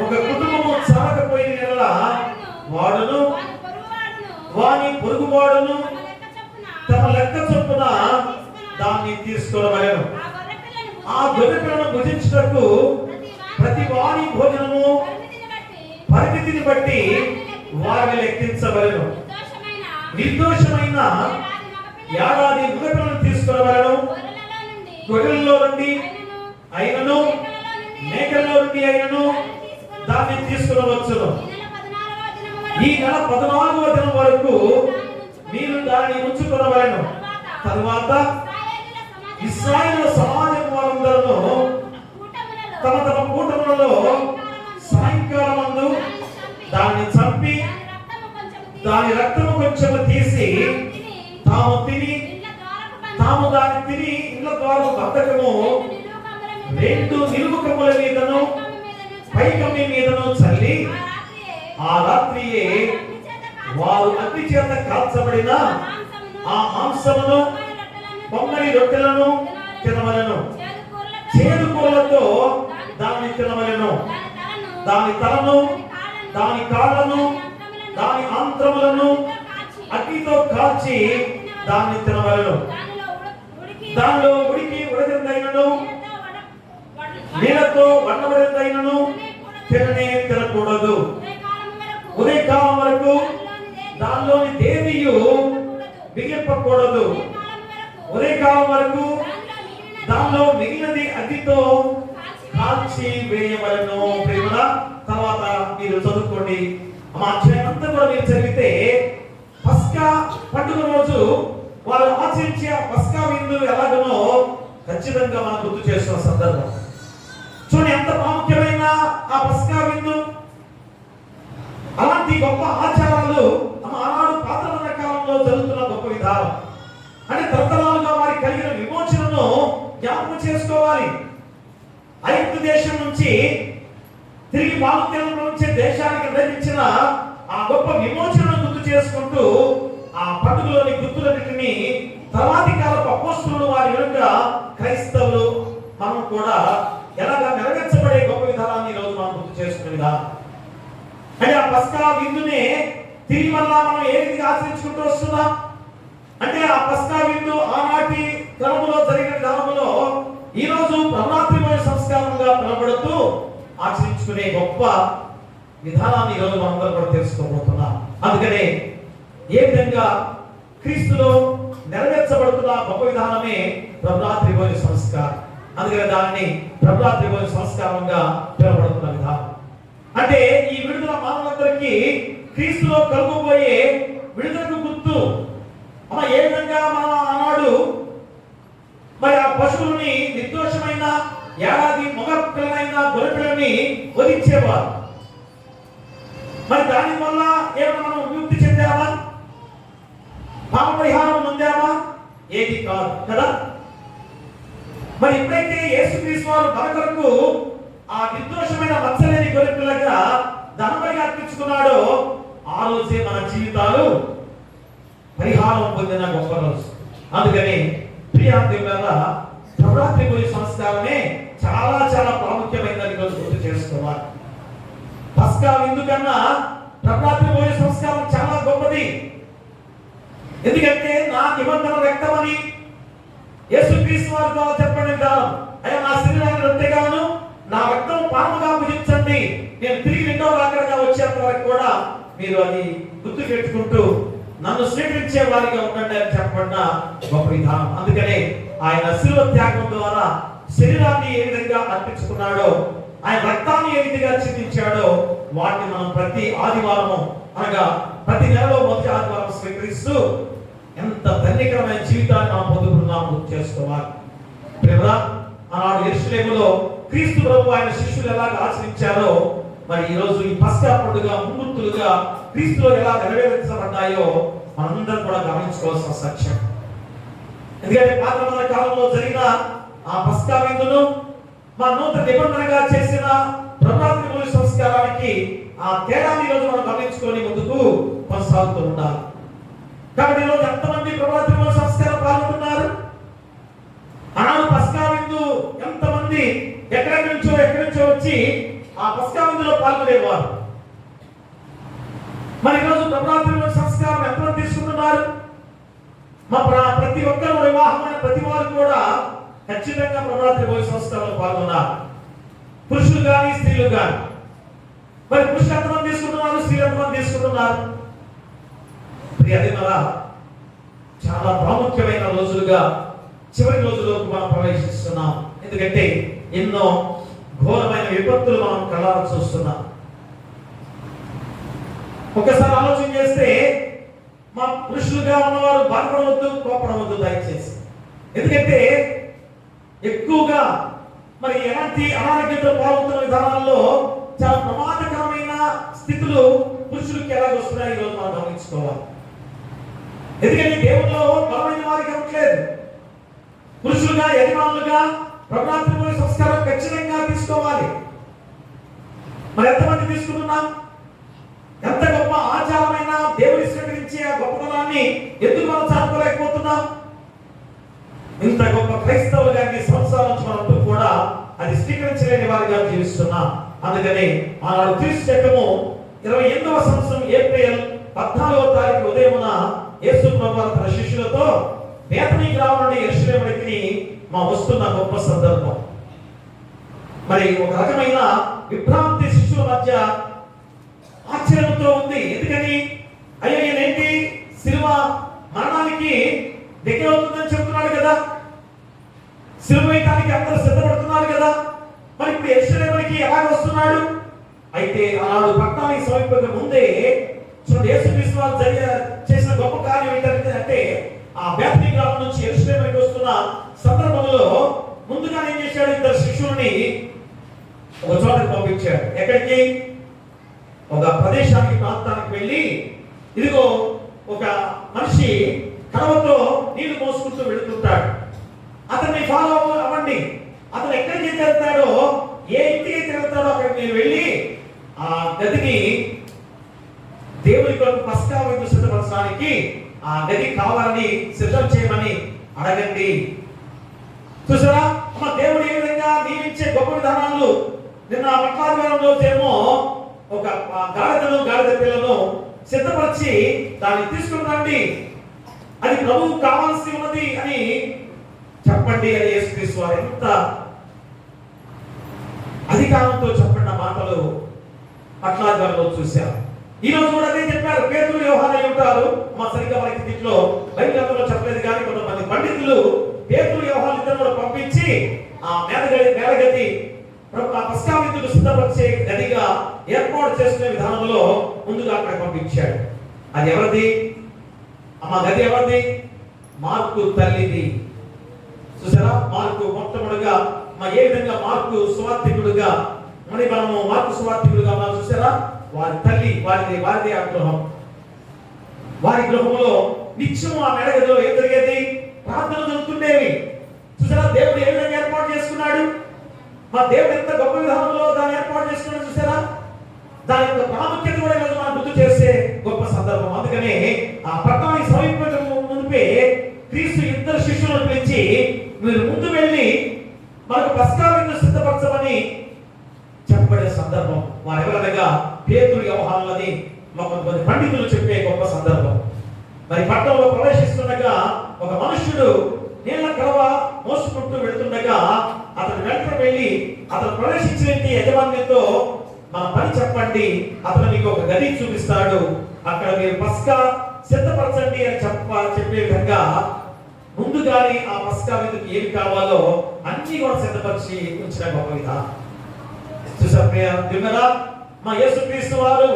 ఒక కుటుంబము చాలకపోయిన నెల వాడును వాని పొరుగువాడును తమ లెక్క చొప్పున దాన్ని తీసుకునవలెను. ఆ గొర్రె పిల్లను భుజించుటకు ప్రతి వారి భోజనము పరిమితిని బట్టి వారిని లెక్కించవలెను. నిర్దోషమైన ఏడాది మగ పిల్లను తీసుకునవలెను. గొర్రెల్లో నుండి అయినను మేకల్లో నుండి అయినను దాన్ని తీసుకునవచ్చును. ఈ నెల 14వ దినం వరకు మీరు దానిని ఉంచుకొనవలెను. తరువాత ఇశ్రాయేలు సమాజం వారందరూ తమ తమ కూటములలో సాయంకాలమందు దాన్ని చంపి దాని రక్తము కొంచెం తీసి తాము దాన్ని తిని ఇళ్ళ ద్వారా బద్దకము 2 నిలువు కమ్ముల మీదను పైకమ్మి మీదను చల్లి ఆ రాత్రియే వారు అగ్ని చేత కాల్చబడిన ఆ మాంసమును పొంగని రొట్టెలను తినవలెను. చేదు కూరలతో దాన్ని తినవలెను. దాని తలను దాని కాళ్ళను దాని ఆంత్రములను అగ్నితో కాల్చి దాన్ని తినవలెను. దానిలో ఉడికి ఉడకదైనను నీళ్ళతో వండబడినదైనను తినకూడదు. ఉదయకాలం వరకు దానిలోని దేవియు మిగిలిపకూడదు. ఉదయకాలం వరకు దానిలో మిగిలినది అగ్నితో కాల్చి వేయవలెను. ప్రేమల తర్వాత మీరు చదువుకోండి. ఆ అధ్యాయం అంతా కూడా మీరు చదివితే పస్కా పండుగ రోజు వాళ్ళు ఆచరించే పస్కా విందు ఎలాగనో ఖచ్చితంగా మనం గుర్తు చేస్తున్న సందర్భం. చూడండి ఎంత ప్రాముఖ్యమైన ఆ పస్కా విందు. అలాంటి గొప్ప ఆచారాలు ఆనాడు పాతమైన కాలంలో జరుగుతున్న గొప్ప విధానం. అంటే తరతరాలుగా వారి కలిగిన విమోచనను జ్ఞాపకం చేసుకోవాలి. ఐగుప్తు దేశం నుంచి తిరిగి బాలుత్యంలో నుంచి దేశానికి నిర్మించిన ఆ గొప్ప విమోచనను గుర్తు చేసుకుంటూ ఆ పండుగలోని గుర్తులన్నింటినీ తర్వాతి కాలపు అపోస్తలులు వారి వెనుక క్రైస్తవులు మనం కూడా ఎలాగా నెరవేర్చబడే గొప్ప విధానాన్ని ఈరోజు మనం గుర్తు చేసుకునే విధానం. అంటే ఆ పస్కా విందునే తిరిగి మళ్ళా మనం ఏ రీతిగా ఆచరించుకుంటూ వస్తున్నాం అంటే ఆ పస్కా విందు ఆనాటి క్రమంలో జరిగిన విధానంలో ఈ రోజు నవరాత్రి సంస్కారంగా పిలువబడుతూ ఆచరించుకునే గొప్ప విధానాన్ని ఈరోజు మనందరం కూడా తెలుసుకోబోతున్నాం. అందుకనే ఏ విధంగా క్రీస్తులో నెరవేర్చబడుతున్న గొప్ప విధానమే నవరాత్రి సంస్కారం. అందుకనే దాన్ని నవరాత్రి సంస్కారంగా పిలువబడుతున్న విధానం. అంటే ఈ విడుదల మానవులందరికీ క్రీస్తులో కలుగుబోయే విడుదలకు గుర్తు. అలా ఏ విధంగా మన ఆనాడు మరి ఆ పశువుని నిర్దోషమైన ఏడాది మగ పిల్లలైన గొర్రె పిల్లని వధించేవారు. మరి దాని వల్ల ఏమైనా మనం విముక్తి చెందామా, పాప పరిహారం పొందామా? ఏది కాదు కదా. మరి ఎప్పుడైతే యేసుక్రీస్తు వారు మన కొరకు ఆ నిర్దోషమైన మచ్చలేని గొర్రె పిల్లగా ధనబలిగా అర్పించుకున్నాడో ఆ రోజే మన జీవితాలు పరిహారం పొందిన గొప్ప రోజు. అందుకని ప్రియాదేవులారా నవరాత్రి సంస్కారమే చాలా చాలా ప్రాముఖ్యమైనది గుర్తు చేసుకోవాలి. పస్కా విందు కన్నా నవరాత్రి సంస్కారం చాలా గొప్పది. ఎందుకంటే నా నిబంధన రక్తమని యేసుక్రీస్తు వారి ద్వారా చెప్పండి విధానం. అయ్యా నా శరీరాన్ని రొట్టెగాను నా రక్తం పానముగా భుజించండి, నేను తిరిగి రెండవ రాకడగా వచ్చేంత వరకు కూడా మీరు అది గుర్తు పెట్టుకుంటూ నన్ను స్వీకరించే వారిగా ఉండండి అని చెప్పబడిన గొప్ప విధానం. అందుకనే ఆయన శిలువ త్యాగం ద్వారా శరీరాన్ని ఏ విధంగా అర్పించుకున్నాడో, ఆయన రక్తాన్ని ఏ విధంగా చిందించాడో వాటిని మనం ప్రతి ఆదివారము అనగా ప్రతి నెలలో మొదటి ఆదివారం స్వీకరిస్తూ ఎంత ధన్యకరమైన జీవితాన్ని మనం పొందుకున్నాం గుర్తు చేసుకోవాలి. ప్రేమరా, ఆనాడు యెరూషలేములో క్రీస్తు ప్రభు ఆయన శిష్యులు ఎలాగ ఆచరించారో మరి ఈ రోజు ఈ పస్కా పండుగ ముంగుర్తులుగా క్రీస్తులో ఎలా నెరవేర్చబడ్డాయో మనందరం కూడా గమనించుకోవాల్సిన సత్యం. ఎందుకంటే పాత కాలంలో జరిగిన ఆ పస్కా విందును మా నూతన నిబంధనగా చేసిన ప్రభాతి మూల సంస్కారానికి ఆ తేడాన్ని ఈ రోజు మనం గమనించుకొని ముందుకు కొనసాగుతూ ఉండాలి. కాబట్టి ఈరోజు ఎంతమంది ప్రభాతి మూల సంస్కారం పాల్గొంటున్నారు? ఆనాడు పస్కా విందు ఎంతమంది ఎక్కడి నుంచో వచ్చి ఆ పస్కా విందులో పాల్గొనేవారు. మరి ఈరోజు ప్రభాతి మూల సంస్కారం ఎంతమంది తీసుకుంటున్నారు? మా ప్రతి ఒక్కరు వివాహమైన ప్రతి వారు కూడా ఖచ్చితంగా ప్రభాతి మూల సంస్కారంలో పాల్గొన్నారు. పురుషులు కానీ స్త్రీలు కానీ. మరి పురుషులు ఎంతమంది తీసుకుంటున్నారు? స్త్రీలు ఎంతమంది తీసుకుంటున్నారు? అది మన చాలా ప్రాముఖ్యమైన రోజులుగా చివరి రోజుల్లోకి మనం ప్రవేశిస్తున్నాం. ఎందుకంటే ఎన్నో ఘోరమైన విపత్తులు మనం కళ్ళారా చూస్తున్నాం. ఒకసారి ఆలోచన చేస్తే మా పురుషులుగా ఉన్నవారు బాధపడవద్దు, కోపడవద్దు దయచేసి. ఎందుకంటే ఎక్కువగా మరి ఎలాంటి అనారోగ్యంతో పాల్గొంటున్న విధానాల్లో చాలా ప్రమాదకరమైన స్థితులు పురుషులకి ఎలా వస్తున్నాయి ఈరోజు మనం గమనించుకోవాలి. ఎందుకంటే దేవుల్లో బలమైన వారికి ఉండలేదు. పురుషులుగా యజమానులుగా ప్రభాతి మూల సంస్కారం ఖచ్చితంగా తీసుకోవాలి. మరి ఎంతమంది తీసుకుంటున్నాం? ఎంత గొప్ప ఆచారమైన దేవుని స్వీకరించే ఆ గొప్పతనాన్ని ఎందుకు మనం చాటుకోలేకపోతున్నాం? ఇంత గొప్ప క్రైస్తవులుగా ఈ సంవత్సరాల నుంచి మనం కూడా అది స్వీకరించలేని వారిగా జీవిస్తున్నాం. అందుకని ఆనాడు క్రీస్తు శకము 28వ సంవత్సరం ఏప్రిల్ 14వ తారీఖు ఉదయమున యేసు ప్రభువు తన శిష్యులతో బేతనీ గ్రామం నుండి యెరూషలేముకి వస్తున్న గొప్ప సందర్భం. మరి ఒక రకమైన విభ్రాంతి శిష్యుల మధ్య ఆశ్చర్యంతో ఉంది. ఎందుకని అయ్యో ఏంటి శిలువ మరణానికి దగ్గర అవుతుందని చెప్తున్నాడు కదా, శిలువ వేయడానికి అందరూ సిద్ధపడుతున్నారు కదా, మరి ఇప్పుడు యెరూషలేముకి ఎలా వస్తున్నాడు? అయితే ఆనాడు పట్టణానికి సమీపంగా ముందే చూడండి యేసుక్రీస్తు వారు చేసిన గొప్ప కార్యం ఏంటంటే ఆ బేతనీ గ్రామం నుంచి యెరూషలేముకి వస్తున్న సందర్భంలో ముందుగా ఏం చేశాడు? ఇద్దరు శిష్యుల్ని ఒక చోటకి పంపించాడు. ఎక్కడికి? ఒక ప్రదేశానికి, ప్రాంతానికి వెళ్ళి ఇదిగో ఒక మనిషి కడవతో నీళ్లు మోసుకుంటూ వెళుతుంటాడు, అతన్ని ఫాలో అవ్వండి. అతను ఎక్కడికి వెళ్తాడో, ఏ ఇంటికి వెళ్తాడో అక్కడికి మీరు వెళ్ళి ఆ గదిని దేవుని కొరకు పస్కా విందు సిద్ధపరచడానికి ఆ గది కావాలని సిద్ధం చేయమని అడగండి. చూసారా అమ్మ, దేవుడు ఏ విధంగా దీవించే గొప్ప విధానాలు. నిన్న మట్లాదివారం రోజేమో ఒక గాడిద పిల్లను సిద్ధపరిచి దాన్ని తీసుకుని రండి, అది ప్రభువు కావాల్సి ఉన్నది అని చెప్పండి అని యేసుక్రీస్తు వారు ఎంత అధికారంతో చెప్పిన మాటలు మట్లాదివారంలో చూశారు. ఈ రోజు కూడా అదే చెప్పారు. పేతురు యోహాను ఉంటారు. మా సరిగ్గా మనకి దీంట్లో బైబిల్లో చెప్పలేదు కానీ కొంతమంది పండితులు పేతురు యోహాను ఇద్దరు కూడా పంపించి ఆ మేడగది పస్కా విందుకు సిద్ధపరిచే గదిగా ఏర్పాటు చేసుకునే విధానంలో ముందుగా అక్కడ పంపించాడు. అది ఎవరిది? ఆ గది ఎవరిది? మార్కు తల్లిది. చూసారా, మార్కు మొట్టమొదటిగా ఏ విధంగా మార్కు సువార్తికుడుగా మనము మార్కు సువార్తికుడుగా మనం చూసారా, వారి తల్లి వారిది ఆ గృహం. వారి గృహంలో నిత్యము ఆ మెడగదిలో ఏం జరిగేది? ప్రార్థన జరుగుతుండేవి. చూసారా, దేవుడు ఏ విధంగా ఏర్పాటు చేసుకున్నాడు. మా దేవుడు ఎంత గొప్ప విధానంలో దాన్ని ఏర్పాటు చేసుకున్నాడు. చూసారా, దాని యొక్క ప్రాముఖ్యత కూడా ఈరోజు మనం గుర్తు చేసే గొప్ప సందర్భం. అందుకనే ఆ పట్టణానికి సమీపం ముందే క్రీస్తు ఇద్దరు శిష్యులను పిలిచి మీరు ముందు వెళ్ళి మనకు పస్కా విందు సిద్ధపరచమని చెప్పబడే సందర్భం. వారు ఎవరనగా పేతురు యోహానులని కొంతమంది పండితులు చెప్పే గొప్ప సందర్భం. మరి పట్టణంలో ప్రవేశిస్తుండగా ఒక మనుష్యుడు నీళ్ల కడవ మోసుకుంటూ వెళ్తుండగా అతను వెంటనే వెళ్ళి అతను ప్రవేశించిన యజమానితో మన పని చెప్పండి, అతను మీకు ఒక గది చూపిస్తాడు, అక్కడ మీరు పస్కా సిద్ధపరచండి అని చెప్పే విధంగా ముందుగానే ఆ పస్కా విందుకి ఏమి కావాలో అన్ని కూడా సిద్ధపరిచి ఉంచిన గొప్ప విధానం. చూసారా మా యేసుక్రీస్తు వారు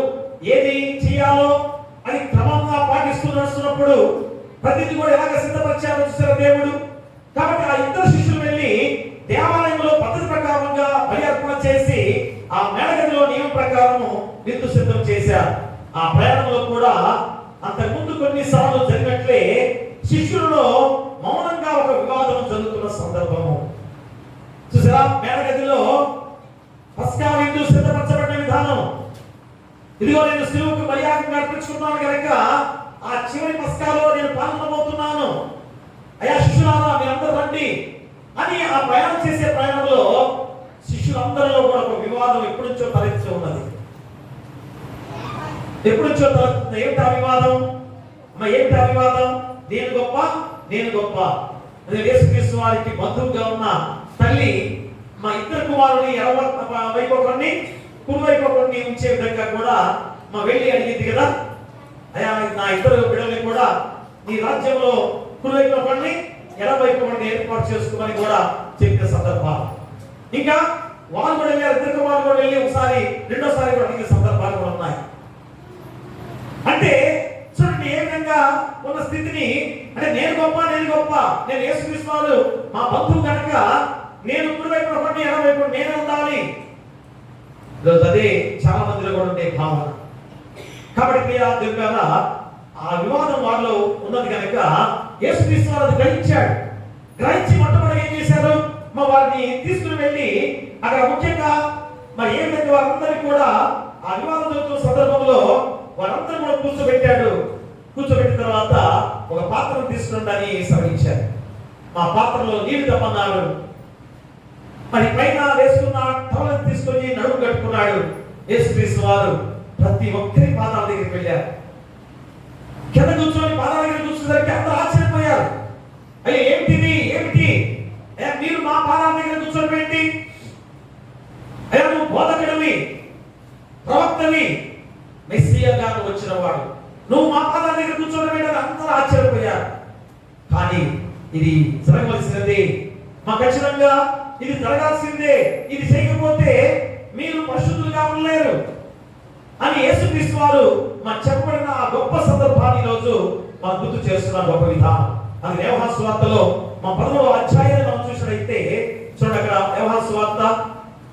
ఏది చేయాలో అది క్రమంగా పాటిస్తూ నడుస్తున్నప్పుడు ప్రతిదీ కూడా ఎలాగ సిద్ధపరిచారో చూసారా దేవుడు. కాబట్టి ఆ ఇద్దరు శిష్యులు వెళ్ళి దేవాలయంలో పద్ధతి ప్రకారంగా బలి అర్పణ చేసి ఆ మేడగదిలో నియమం ప్రకారము విందు సిద్ధం చేశారు. ఆ ప్రయాణంలో కూడా అంతకుముందు కొన్నిసార్లు జరిగినట్లే శిష్యులలో మౌనంగా ఒక వివాదం జరుగుతున్న సందర్భము చూసారా. మేడగదిలో పస్కా విందు సిద్ధపరచబడిన విధానం. ఇదిగో నేను శిలువకు బలియాగంగా అర్పించుకున్నాను కనుక ఆ చివరి పస్కాలో నేను పాల్గొనబోతున్నాను. అయ్యా శిష్యులారా మీరందరూ రండి అని ఆ ప్రయాణం చేసే ప్రయాణంలో శిష్యులందరిలో కూడా ఒక వివాదం ఎప్పటి నుంచో తలెత్తి ఉన్నది. ఎప్పటి నుంచో తలెత్తుంది. ఏమిటి ఆ వివాదం? ఏమిటి ఆ వివాదం? నేను గొప్ప, నేను గొప్ప. యేసుక్రీస్తు వారికి బంధువుగా ఉన్న తల్లి మా ఇద్దరు కుమారుని వైపు ఒకరిని కుడివైపు ఒకరిని ఉంచే విధంగా కూడా మా వెళ్ళి అడిగింది కదా. అయ్యా నా ఇద్దరు బిడ్డల్ని కూడా నీ రాజ్యంలో కుడివైపు ఒకరిని ఎడవైపు ఒకరిని ఏర్పాటు చేసుకోమని కూడా చెప్పిన సందర్భాలు. ఇంకా వాళ్ళు కూడా వెళ్ళారు, ఇద్దరు కుమారులు కూడా వెళ్ళి ఒకసారి రెండోసారి కూడా అడిగిన సందర్భాలు కూడా ఉన్నాయి. అంటే చూడండి ఏ విధంగా ఉన్న స్థితిని. అంటే నేను గొప్ప, నేను గొప్ప, నేను యేసుక్రీస్తు వారు మా బంధువు కనుక నేను కుడివైపు ఒకరిని ఎడవైపు నేనే ఉండాలి. అదే చాలా మందిలో కూడా ఉండే భావన. కాబట్టి ఆ వివాదం వారిలో ఉన్నది కనుక యేసుక్రీస్తు వారు అది గ్రహించాడు. గ్రహించి మొట్టమొదటి ఏం చేశారు? వారిని తీసుకుని వెళ్ళి అక్కడ ముఖ్యంగా ఏ విధంగా వారందరినీ కూడా ఆ వివాదం జరుగుతున్న సందర్భంలో వారందరూ కూడా కూర్చోబెట్టాడు. కూర్చోబెట్టిన తర్వాత ఒక పాత్రను తీసుకుని సవరించారు. మా పాత్రలో నీళ్లు తప్పన్నారు. పైన వేసుకున్న టవలను తీసుకొని నడుము కట్టుకున్నాడు. యేసుక్రీస్తు వారు ప్రతి ఒక్కరి పాదాల దగ్గరికి వెళ్ళారు. కింద కూర్చొని పాదాల దగ్గర కూర్చునేసరికి అందరూ ఆశ్చర్యపోయారు. అయ్యో ఏమిటిది, ఏమిటి? మీరు మా పాదాల దగ్గర కూర్చొని పెట్టి, అయ్యా నువ్వు బోధకుడివి, ప్రవక్తవి, మెస్సియాగా వచ్చిన వాడు, నువ్వు మా పాదాల దగ్గర కూర్చొని పెట్టారు. అందరూ ఆశ్చర్యపోయారు. కానీ ఇది జరగవలసినది, మా ఖచ్చితంగా ఇది జరగాల్సిందే, ఇది చేయకపోతే మీరు పరిశుద్ధులుగా ఉండలేరు అని యేసుక్రీస్తు వారు చెప్పబడిన ఆ గొప్ప సందర్భాన్ని ఈరోజు మనం గుర్తు చేస్తున్న గొప్ప విధానం. అది యోహాను సువార్తలో 13వ అధ్యాయాన్ని మనం చూసినట్లయితే చూడండి. అక్కడ యోహాను సువార్త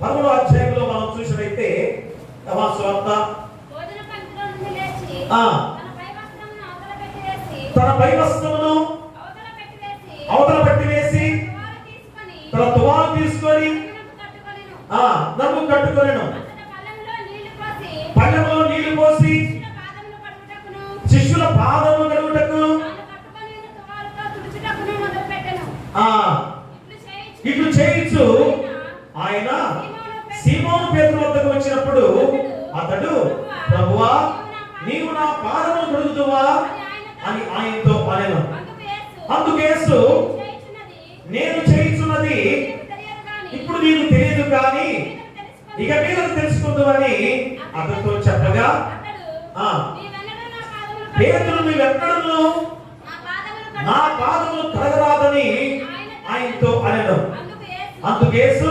13వ అధ్యాయంలో మనం చూసినట్లయితే యోహాను సువార్త తన పై వస్త్రమును అవతల పెట్టివేసి తన తువాలు తీసుకొని నడుము కట్టుకొనెను. పళ్ళెంలో నీళ్లు పోసి శిష్యుల పాదములు కడుగుటకు ఇట్లు చేయించు ఆయన సీమోను పేతురు వద్దకు వచ్చినప్పుడు అతడు ప్రభువా నీవు నా పాదములు కడుగుదువా అని ఆయనతో అనెను. అందుకు యేసు నేను చేయించున్నది ఇప్పుడు నీకు తెలియదు కానీ ఇక మీద తెలుసుకుందామని అతనితో చెప్పగా పేతురు నీవెన్నడూ నా పాదములు కడగరాదని ఆయనతో అనెను. అందుకు యేసు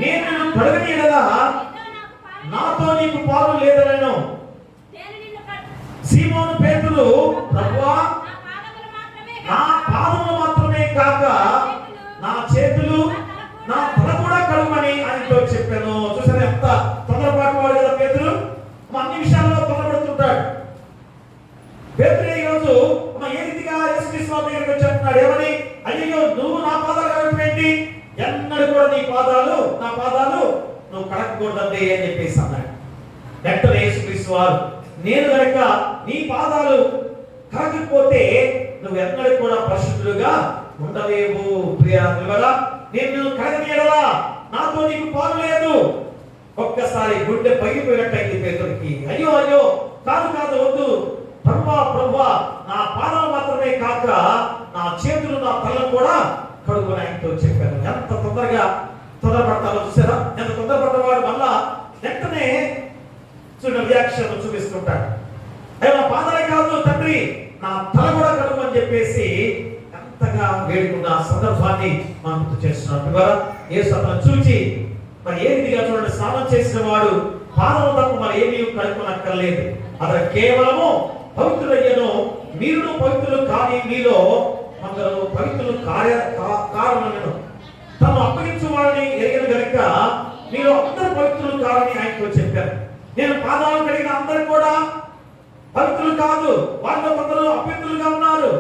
నేను నిన్ను కడగనీయగా నాతో నీకు పాలు లేదనెను. సీమోను పేతురు ప్రభువా నా పాదములు మాత్రమే కాక నా చేతులు నా తల కూడా కడుగమని ఆయనతో చెప్పాను. చూసారా ఎంత తొందరపాటు వాడు కదా పేతురు. అన్ని విషయాల్లో తొందరపడుతుంటాడు పేతురు. ఈ రోజు ఏ రీతిగా యేసుక్రీస్తు వారి దగ్గరికి వచ్చేస్తున్నాడు. ఏమని? అయ్యో నువ్వు నా పాదాలు కడగటం ఏంటి? ఎన్నడూ కూడా నీ పాదాలు నా పాదాలు నువ్వు కడగకూడదండి అని చెప్పేసి అన్నాడు. వెంటనే యేసుక్రీస్తు వారు నేను కనుక నీ పాదాలు కడగకపోతే నువ్వు ఎన్నడూ కూడా పరిశుద్ధులుగా ఉండలేవు ప్రియా. నేను కడగనీయడలా నాతో నీకు పాలు లేదు. ఒక్కసారి గుండె పగిలిపోయినట్టయింది పేతురికి. అయ్యో అయ్యో కాదు కాదు వద్దు ప్రభువా ప్రభువా నా పాదాలు మాత్రమే కాక నా చేతులు నా తలను కూడా కడుగుని ఆయనతో చెప్పాను. ఎంత తొందరగా తొందరపడతారో చూసారా? ఎంత తొందరపడ్డవాడు మళ్ళా వెంటనే చూడండి రియాక్షన్ చూపిస్తుంటాడు. అయ్యో నా పాదాలే కాదు తండ్రి, నా తల కూడా కడుగు అని చెప్పేసి ఎంతగా వేడుకున్న సందర్భాన్ని మనం గుర్తు చేస్తున్నట్టుగా యేసు అతను చూచి మరి ఏ రీతిగా చూడండి, స్నానం చేసిన వాడు పాదము తప్ప మరి ఏమీ కడుక్కోనక్కర్లేదు, అతను కేవలము పవిత్రులయ్యను, మీరు పవిత్రులు కానీ మీలో కొందరు పవిత్రులు కారణలను తను అప్పగించు వాడిని ఎరిగిన గనుక మీరు అందరూ పవిత్రులు కారని ఆయనతో చెప్పారు. నేను పాదాలు కడిగిన అందరూ కూడా పవిత్రులు కాదు, వాళ్ళు కొందరు అపవిత్రులుగా ఉన్నారు.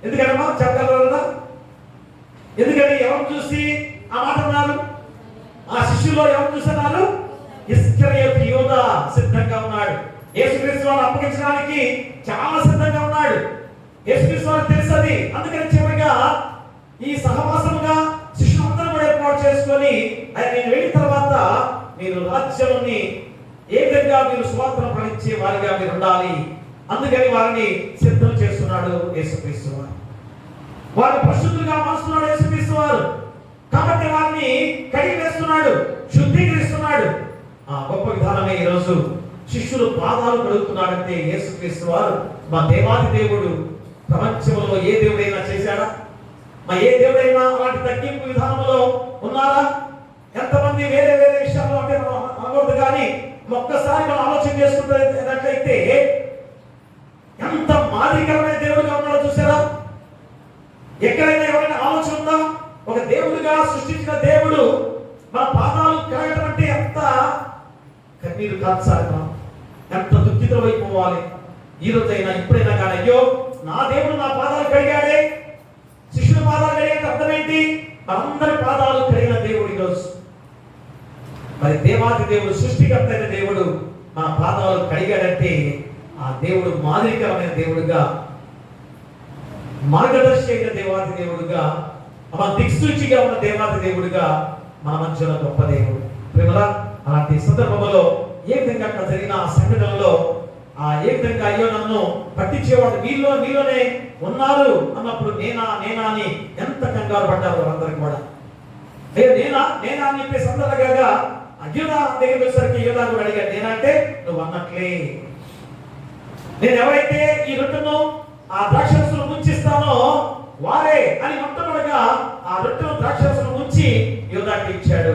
ఎందుకనమ్మా చెప్పగలరా? ఎందుకని ఎవరు చూసి ఆ మాట అన్నారు? ఆ శిష్యుల్లో ఎవరు చూస్తున్నారు? ఇస్కరియోతు యూదా సిద్ధంగా ఉన్నాడు. యేసుక్రీస్తు వారిని అప్పగించడానికి చాలా సిద్ధంగా ఉన్నాడు. యేసుక్రీస్తు వారికి తెలుసది. అందుకని చివరిగా ఈ సహవాసముగా శిష్యులందరూ కూడా ఏర్పాటు చేసుకొని ఆయన నేను వెళ్ళిన తర్వాత మీరు రాజ్యాన్ని ఏ విధంగా మీరు సువార్తను ప్రకటించే వారిగా మీరు ఉండాలి, అందుకని వారిని సిద్ధం చేస్తున్నాడు యేసుక్రీస్తు వారు. వారిని పరిశుద్ధులుగా మారుస్తున్నాడు యేసుక్రీస్తు వారు. కాబట్టి వారిని కడిగి వేస్తున్నాడు, శుద్ధీకరిస్తున్నాడు. ఆ గొప్ప విధానమే ఈరోజు శిష్యులు పాదాలు కడుగుతున్నాడంటే యేసుక్రీస్తు వారు మా దేవాది దేవుడు. ప్రపంచంలో ఏ దేవుడైనా చేశాడా? మా ఏ దేవుడైనా అలాంటి తగ్గింపు విధానంలో ఉన్నారా? ఎంతమంది వేరే వేరే విషయాల్లో అంటే అనకూడదు, కానీ ఒక్కసారి మనం ఆలోచన చేసుకుంటే ఎంత మాదిరికరమైన దేవుడిగా ఉన్నాడో చూసారా? ఎక్కడైనా ఎవరైనా ఆలోచన ఉందా? ఒక దేవుడిగా సృష్టించిన దేవుడు మన పాదాలు కడగటం అంటే ఎంత కన్నీరు కాల్చాలి, ఎంత దుఃఖితం అయిపోవాలి. ఈ రోజైనా ఇప్పుడైనా కానీ అయ్యో నా దేవుడు నా పాదాలు కడిగాడే, శిష్యుల పాదాలు కడిగే అర్థం ఏంటి? మనందరి పాదాలు కడిగిన దేవుడు ఈరోజు. మరి దేవాది దేవుడు, సృష్టికర్త అయిన దేవుడు మన పాదాలు కడిగాడంటే ఆ దేవుడు మాదిరికరమైన దేవుడుగా, మార్గదర్శి అయిన దేవాది దేవుడుగా, మన దిక్సూచిగా ఉన్న దేవాది దేవుడుగా మన మధ్యలో గొప్ప దేవుడు. ప్రేమలా అలాంటి సందర్భంలో ఏ విధంగా అక్కడ జరిగిన ఆ సంఘటనలో ఏ విధంగా అయ్యో నన్ను పట్టించేవాడు మీలోనే ఉన్నారు అన్నప్పుడు నేనా అని ఎంత కంగారు పడ్డారు వారందరికీ కూడా. నేనా అని చెప్పేసి అందరగా అయ్యోదా దగ్గరికి వచ్చేసరికి అయ్యోదా కూడా అడిగాడు. నేనంటే నువ్వు అన్నట్లే, నేను ఎవరైతే ఈ రొట్టెను ఆ ద్రాక్షరసను ముంచిస్తానో వారే అని మొట్టమొదటిగా ఆ రొట్టెను ద్రాక్షరసను ముంచి యోధాకి ఇచ్చాడు.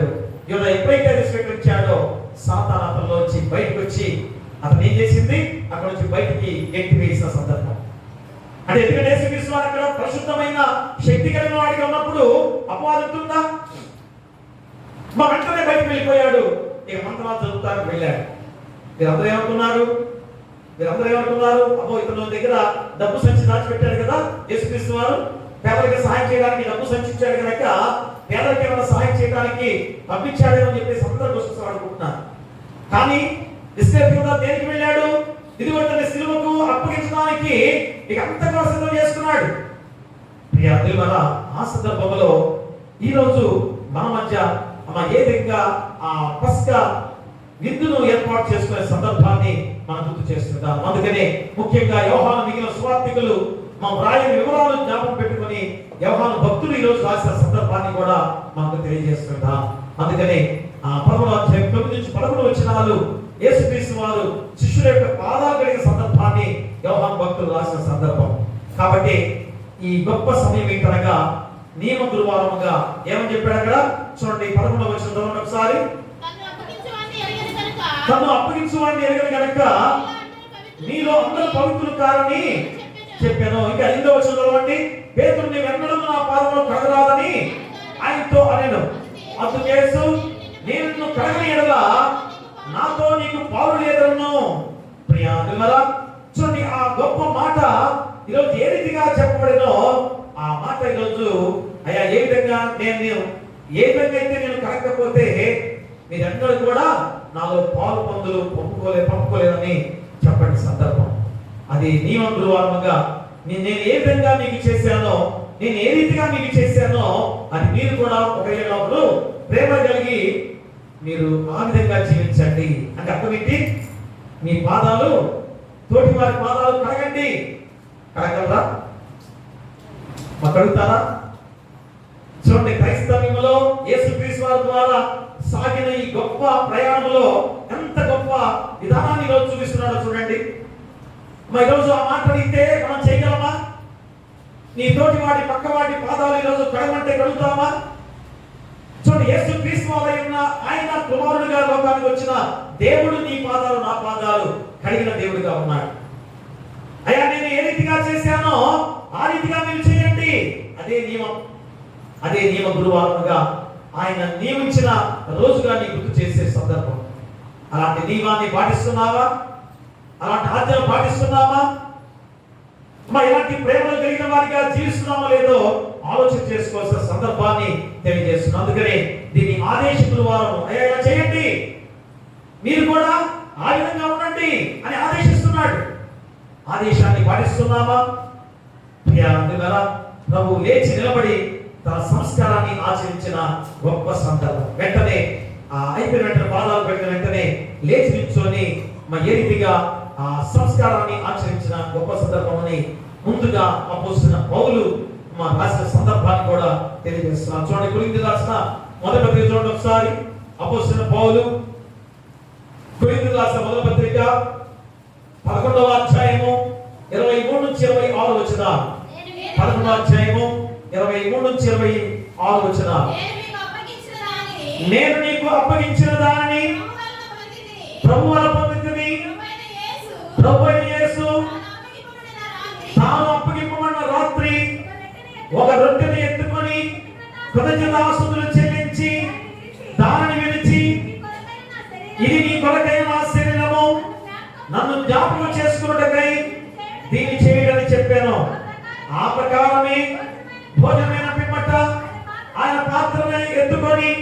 యోధ ఎప్పుడైతే అది స్వీకరించాడో సాతాను అతనిలో వచ్చి బయటకు వచ్చి అతను ఏం చేసింది, అక్కడ నుంచి బయటికి ఎత్తి వేసిన సందర్భం. అంటే ఎందుకంటే యేసుక్రీస్తు వారు అక్కడ పరిశుద్ధమైన శక్తి కలిగిన వాడిగా ఉన్నప్పుడు అపవాదుతుందా? మా వెంటనే బయటకు వెళ్ళిపోయాడు. ఇక మంత్రాలు చదువుతానికి వెళ్ళాడు. మీరందరూ ఏమనుకున్నారు? అబ్బో ఇతను దగ్గర డబ్బు సంచి దాచిపెట్టాడు కదా యేసుక్రీస్తు వారు, పేదలకు సహాయం చేయడానికి డబ్బు సంచి ఇచ్చాడు కనుక పేదలకు ఏమైనా సహాయం చేయడానికి పంపించాడేమో అని చెప్పేసి అందరూ గుర్తిస్తారు అనుకుంటున్నారు. కానీ ఇస్కరియోతు దేనికి వెళ్ళాడు? ఇదిగో తన సిలువకు అప్పగించడానికి ఇక అంతగా సిద్ధం చేసుకున్నాడు. ఆ సందర్భంలో ఈ రోజు మన మధ్య ఏ విధంగా ఆ పస్కా విందును ఏర్పాటు చేసుకునే సందర్భాన్ని మనం గుర్తు చేస్తుంటాం. అందుకనే ముఖ్యంగా యోహాను మిగిలిన సువార్తికులు మా రాయని వివరాలు జ్ఞాపకం పెట్టుకుని యోహాను భక్తులు ఈ రోజు రాసిన సందర్భాన్ని కూడా మనకు తెలియజేస్తుంటాం. అందుకనే 10వ అధ్యాయం 9 నుంచి 11 వచనాలు యేసుక్రీస్తు వారు శిష్యుల యొక్క పాదాలు కడిగిన సందర్భాన్ని యోహాను భక్తులు రాసిన సందర్భం. కాబట్టి ఈ గొప్ప సమయం ఏంటనగా నియమ గురువారముగా ఏమని చెప్పాడు అక్కడ చూడండి. 11వ వచనం ఒకసారి, తను అప్పగించువాడిని ఎరగని గనుక మీలో అందరూ పవిత్రులు కారని చెప్పాను. ఇంకా 8వ వచనం చదవండి. పేతురు నీ వెన్నడము నా పాదములో కడగరాదని ఆయనతో అనెను. అందుకు యేసు నేను నిన్ను కడగని ఎడల నాతో నీకు పాలు లేదను. ప్రియాదులారా చూడండి, ఆ గొప్ప మాట ఈరోజు ఏ రీతిగా చెప్పబడినో ఆ మాట ఈరోజు అయ్యా ఏ విధంగా నేను ఏ విధంగా అయితే నేను కడగకపోతే మీరందరూ కూడా నాలో పాలు పందులు పంపుకోలేదని చెప్పండి సందర్భం. అది నియమ గురువారముగా నేను ఏ విధంగా మీకు చేశానో, నేను ఏ రీతిగా మీకు చేశానో అది మీరు కూడా ఒకరు ప్రేమ కలిగి మీరు ఆ విధంగా జీవించండి. అంటే అర్థం ఏంటి? మీ పాదాలు తోటి వారి పాదాలు కడగండి. కడగలరా? కడుగుతారా? చూడండి, క్రైస్తవ్యంలో యేసుక్రీస్తు వారి ద్వారా సాగిన ఈ గొప్ప ప్రయాణంలో ఎంత గొప్ప విధానాన్ని ఈరోజు చూపిస్తున్నాడో చూడండి. మరి ఈరోజు ఆ మాట అడిగితే మనం చేయగలమా? నీ తోటి వాడి పక్క వాడి పాదాలు ఈరోజు కడగమంటే కడుగుతామా? చూడండి, యేసు క్రీస్తు వారైన ఆయన కుమారుడిగా లోకానికి వచ్చిన దేవుడు నీ పాదాలు నా పాదాలు కడిగిన దేవుడిగా ఉన్నాడు. అయ్యా, నేను ఏ రీతిగా చేశానో ఆ రీతిగా మీరు చేయండి. అదే నియమ గురువారముగా ఆయన నియమించిన రోజుగా నీ గుర్తు చేసే సందర్భం. అలాంటి నియమాన్ని పాటిస్తున్నావా? అలాంటి ఆజ్ఞలు పాటిస్తున్నావా? మరి ఇలాంటి ప్రేమలు కలిగిన వారిగా జీవిస్తున్నామో లేదో ఆలోచన చేసుకోవాల్సిన సందర్భాన్ని తెలియజేస్తున్నాం. అందుకనే దీన్ని ఆదేశ గురువారం అయ్యా ఇలా చేయండి, మీరు కూడా ఆ విధంగా ఉండండి అని ఆదేశిస్తున్నాడు. ఆదేశాన్ని పాటిస్తున్నామా? అందువల్ల ప్రభు లేచి నిలబడి తన సంస్కారాన్ని ఆచరించిన గొప్ప సందర్భం. వెంటనే అయిపోయిన వెంటనే పాదాలు పెట్టిన వెంటనే లేచి నిల్చొని ఏ రీతిగా ఆ సంస్కారాన్ని ఆచరించిన గొప్ప సందర్భమని ముందుగా అపోస్తలుడైన పౌలు రాసిన సందర్భాన్ని కూడా తెలియజేస్తున్నాం. చూడండి, కొరింథీయులకు రాసిన మొదటి పత్రిక చూడండి ఒకసారి. అపోస్తలుడైన పౌలు కొరింథీయులకు రాసిన మొదటి పత్రిక 11వ అధ్యాయము 23 నుంచి 26 వచనాలు. 11వ అధ్యాయము 23 నుంచి 26 వచనాలు. నేను నీకు అప్పగించిన దానిని ప్రభువు వలన పొందితిని. ప్రభువైన యేసు తాను అప్పగింపబడిన రాత్రి ఒక రొట్టెని ఎత్తుకొని కృతజ్ఞతాస్తుతులు చెల్లించి దానిని విడిచి, ఇది నీ కొరకైన నా శరీరము, నన్ను జ్ఞాపకం చేసుకున్నట్టుకై దీన్ని చేయడని చెప్పాను. ఆ ప్రకారమే భోజనమైన పిమ్మట ఆయన పాత్రని ఎత్తుకొని,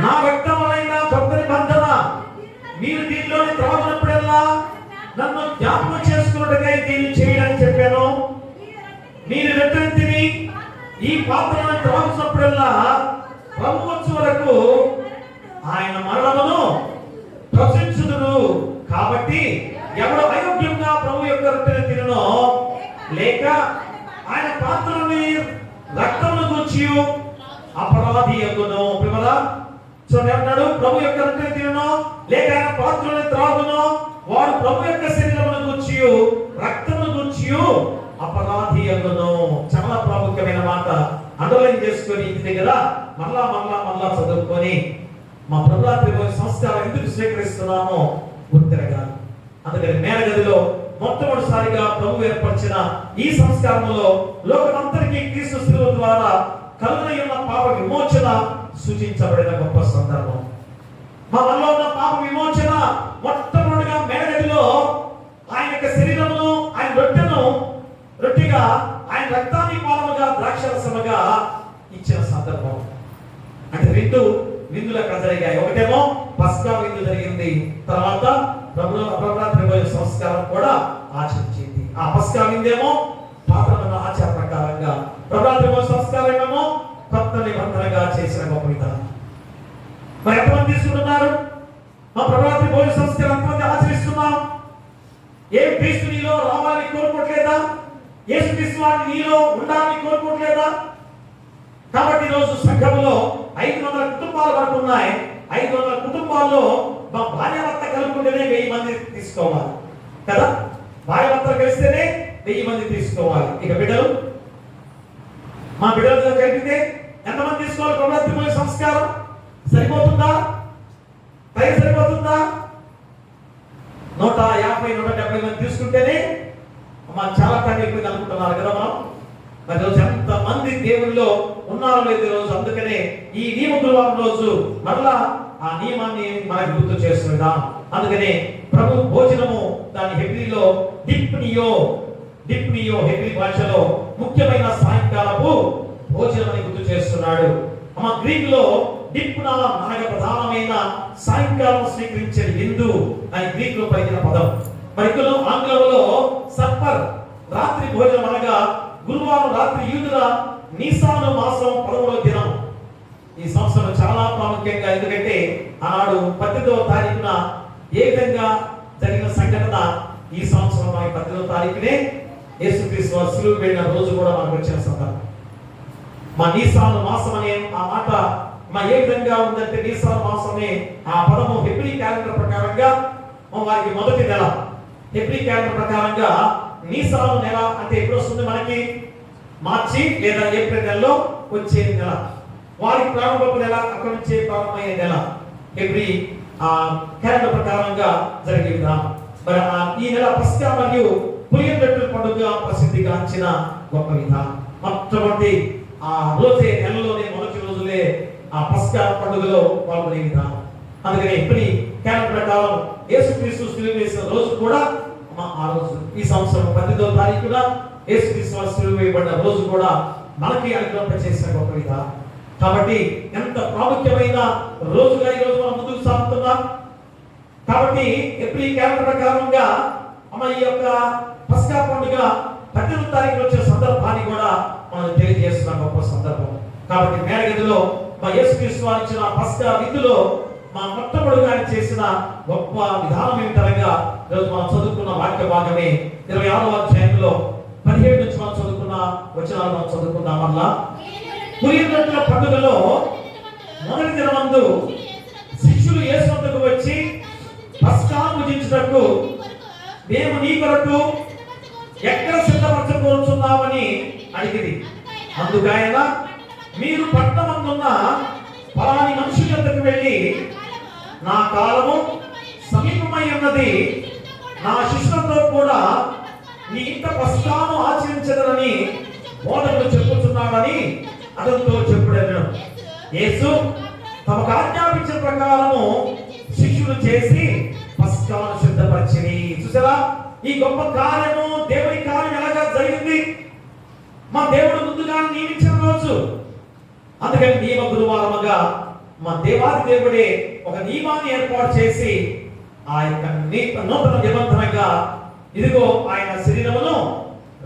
నా రక్తములైన కొత్త నిబంధన మీరు దీనిలోని త్రాగునప్పుడల్లా నన్ను జ్ఞాపకం చేసుకున్నట్టుగా దీన్ని చేయడని చెప్పాను. మీరు రొట్టెను తిని ఈ పాత్రను త్రాగుతున్నప్పుడల్లా ప్రభు వచ్చే వరకు ఆయన మరణమును ప్రచురించుదురు. కాబట్టి ఎవరు అయోగ్యంగా ప్రభు యొక్క రొట్టెను తిననో, లేక ఆయన పాత్రని రక్తమును గూర్చి అపరాధి అగును. చూడండి, ఏమన్నాడు? ప్రభు యొక్క రొట్టెను తిననో, లేక ఆయన పాత్రని త్రాగునో వాడు ప్రభు యొక్క శరీరమును గూర్చి రక్తమును గూర్చి అపరాధి అగును. చాలా ప్రాముఖ్యమైన మాట. అండర్లైన్ చేసుకొని ఇంటి దగ్గర మళ్ళా చదువుకొని మా ప్రభురాత్రి సంస్కారం ఎందుకు స్వీకరిస్తున్నామో గుర్తిరగాలి. అందుకని మేనగదిలో మొట్టమొదటిసారిగా ప్రభు ఏర్పరిచిన ఈ సంస్కారంలో లోకమంతరికి క్రీస్తు శిలువ ద్వారా కలుగునై ఉన్న పాప విమోచన సూచించబడిన గొప్ప సందర్భం. మనలో ఉన్న పాప విమోచన మొట్టమొదటిగా మేనగదిలో ఆయన యొక్క శరీరమును, ఆయన రొట్టెగా ఆయన రక్తాన్ని పాలముగా ద్రాక్షరసముగా ఇచ్చిన సందర్భం. అంటే 2 విందులు అక్కడ జరిగాయి. ఒకటేమో పస్కా విందు జరిగింది, తర్వాత ప్రభురాత్రి సంస్కారం కూడా ఆచరించింది. ఆ పస్కా విందేమో పాత ఆచార ప్రకారంగా, ప్రభురాత్రి సంస్కారం ఏమో కొత్త నిబంధనగా చేసిన గొప్ప విధానం. మరి ఎంతమంది తీసుకుంటున్నారు? మా ప్రభురాత్రి భోజన సంస్కారం ఎంతమంది ఆచరిస్తున్నాం? ఏ క్రీస్తు నీలో రావాలని కోరుకోవట్లేదా? యేసు క్రీస్తు వారిని నీలో ఉండాలని కోరుకోవట్లేదా? కాబట్టి ఈరోజు సంఘంలో 500 కుటుంబాలు వరకు ఉన్నాయి. 500 కుటుంబాల్లో మా భార్యాభర్త కలుపుకుంటేనే 1000 మంది తీసుకోవాలి కదా. భార్యాభర్త కలిస్తేనే 1000 మంది తీసుకోవాలి. ఇక బిడ్డలు, మా బిడ్డలతో కలిపితే ఎంతమంది తీసుకోవాలి? ప్రభుత్వ సంస్కారం సరిపోతుందా? టైం సరిపోతుందా? 150, 170 మంది తీసుకుంటేనే చాలా టైం ఎక్కువ అనుకుంటున్నారు కదా మనం. మరి రోజు ఎంత మంది దేవుల్లో ఉన్నారో లేదు రోజు. అందుకనే ఈ నియమ గురువారం రోజు మరలా ఆ నియమాన్ని మనకు గుర్తు చేస్తున్నాం. అందుకనే ప్రభు భోజనము దాని హెబ్రీలో డిప్నియో హెబ్రీ భాషలో ముఖ్యమైన సాయంకాలపు భోజనం అని గుర్తు చేస్తున్నాడు. మన గ్రీక్ లో డిప్నా అనగా ప్రధానమైన సాయంకాలం స్వీకరించే విందు అని గ్రీక్ లో పలికిన పదం. మరి ఆంగ్లంలో సప్పర్ రాత్రి భోజనం అనగా గురువారం రాత్రి యూదుల నీసాను మాసం 13వ దినం. ఈ సంవత్సరం చాలా ప్రాముఖ్యంగా, ఎందుకంటే ఆనాడు 18వ తారీఖున ఏ విధంగా జరిగిన సంఘటన ఈ సంవత్సరం 18వ తారీఖునే యేసుక్రీస్తు వారు సిలువ వేడిన రోజు కూడా మనకు వచ్చిన సందర్భం. మా నీసాను మాసం అనే ఆ మాట ఏ విధంగా ఉందంటే నీసాల మాసమే ఆ పదము హెబ్రీ క్యాలెండర్ ప్రకారంగా వారికి మొదటి నెల. హెబ్రీ క్యాలెండర్ ప్రకారంగా నీసాల నెల అంటే ఎప్పుడు వస్తుంది మనకి? మార్చి లేదా ఏప్రిల్ నెలలో వచ్చే నెల. వారికి ప్రారంభపు నెల అక్కడి నుంచే ప్రారంభమయ్యే నెల హెబ్రీ క్యాలెండర్ ప్రకారంగా జరిగే విధానం. మరి ఈ నెల పస్కా మరియు పులియన్ రొట్టెల పండుగ ప్రసిద్ధిగాంచిన గొప్ప విధానం. మొట్టమొదటి ఆ రోజే నెలలోనే మొదటి రోజులే ఆ పస్కా పండుగలో పాల్గొనే విధానం. అందుకని హెబ్రీ క్యాలెండర్ ప్రకారం యేసుక్రీస్తు సిలువ వేసిన రోజు కూడా ఆ రోజు ఈ సంవత్సరం 18వ తారీఖున యేసుక్రీస్తు సిలువ వేయబడిన రోజు కూడా మనకి అనుగ్రహింపచేసిన గొప్ప విధానం. కాబట్టి ఎంత ప్రాముఖ్యమైన రోజుగా ఈ రోజు మనం ముందుకు సాగుతున్నాం. కాబట్టి హెబ్రీ క్యాలెండర్ ప్రకారంగా ఈ యొక్క పస్కా పండుగ 18వ తారీఖున వచ్చే సందర్భాన్ని కూడా మనం తెలియజేస్తున్న గొప్ప సందర్భం. కాబట్టి మేడగదిలో యేసుక్రీస్తు వారు ఇచ్చిన పస్కా విందులో మొట్టమొదటిగా ఆయన చేసిన గొప్ప విధానం ఏమిటనగా ఈరోజు మనం చదువుకున్న వాక్య భాగమే 26వ అధ్యాయంలో 17 నుంచి మనం చదువుకున్న వచనాలు మనం చదువుకుందాం. వల్ల పులియన్ రొట్టెల పండుగలో మొదటి దినమందు శిష్యులు యేసు వద్దకు వచ్చి పస్కాను భుజించుటకు మేము నీ కొరకు ఎక్కడ సిద్ధపరచబోతున్నామని అడిగింది. అందుకైనా మీరు పట్టణమందున్న పలాని మనుషుల వద్దకు వెళ్ళి నా కాలము సమీపమై ఉన్నది, నా శిష్యులతో కూడా నీ ఇంట పస్కాను ఆచరించదనని బోధకులు చెప్పుచున్నాడని అతనితో చెప్పుడను. యేసు తమకు ఆజ్ఞాపించిన ప్రకారము శిష్యులు చేసి పస్కాను సిద్ధపరిచిరి. చూసారా ఈ గొప్ప కార్యము, దేవుని కార్యం ఎలాగా జరిగింది? మా దేవుడు ముందుగా నియమించిన రోజు. అందుకని నియమ గురువారముగా మా దేవాది దేవుడే ఒక నియమాన్ని ఏర్పాటు చేసి ఆ యొక్క నూతన నిబంధనగా ఇదిగో ఆయన శరీరమును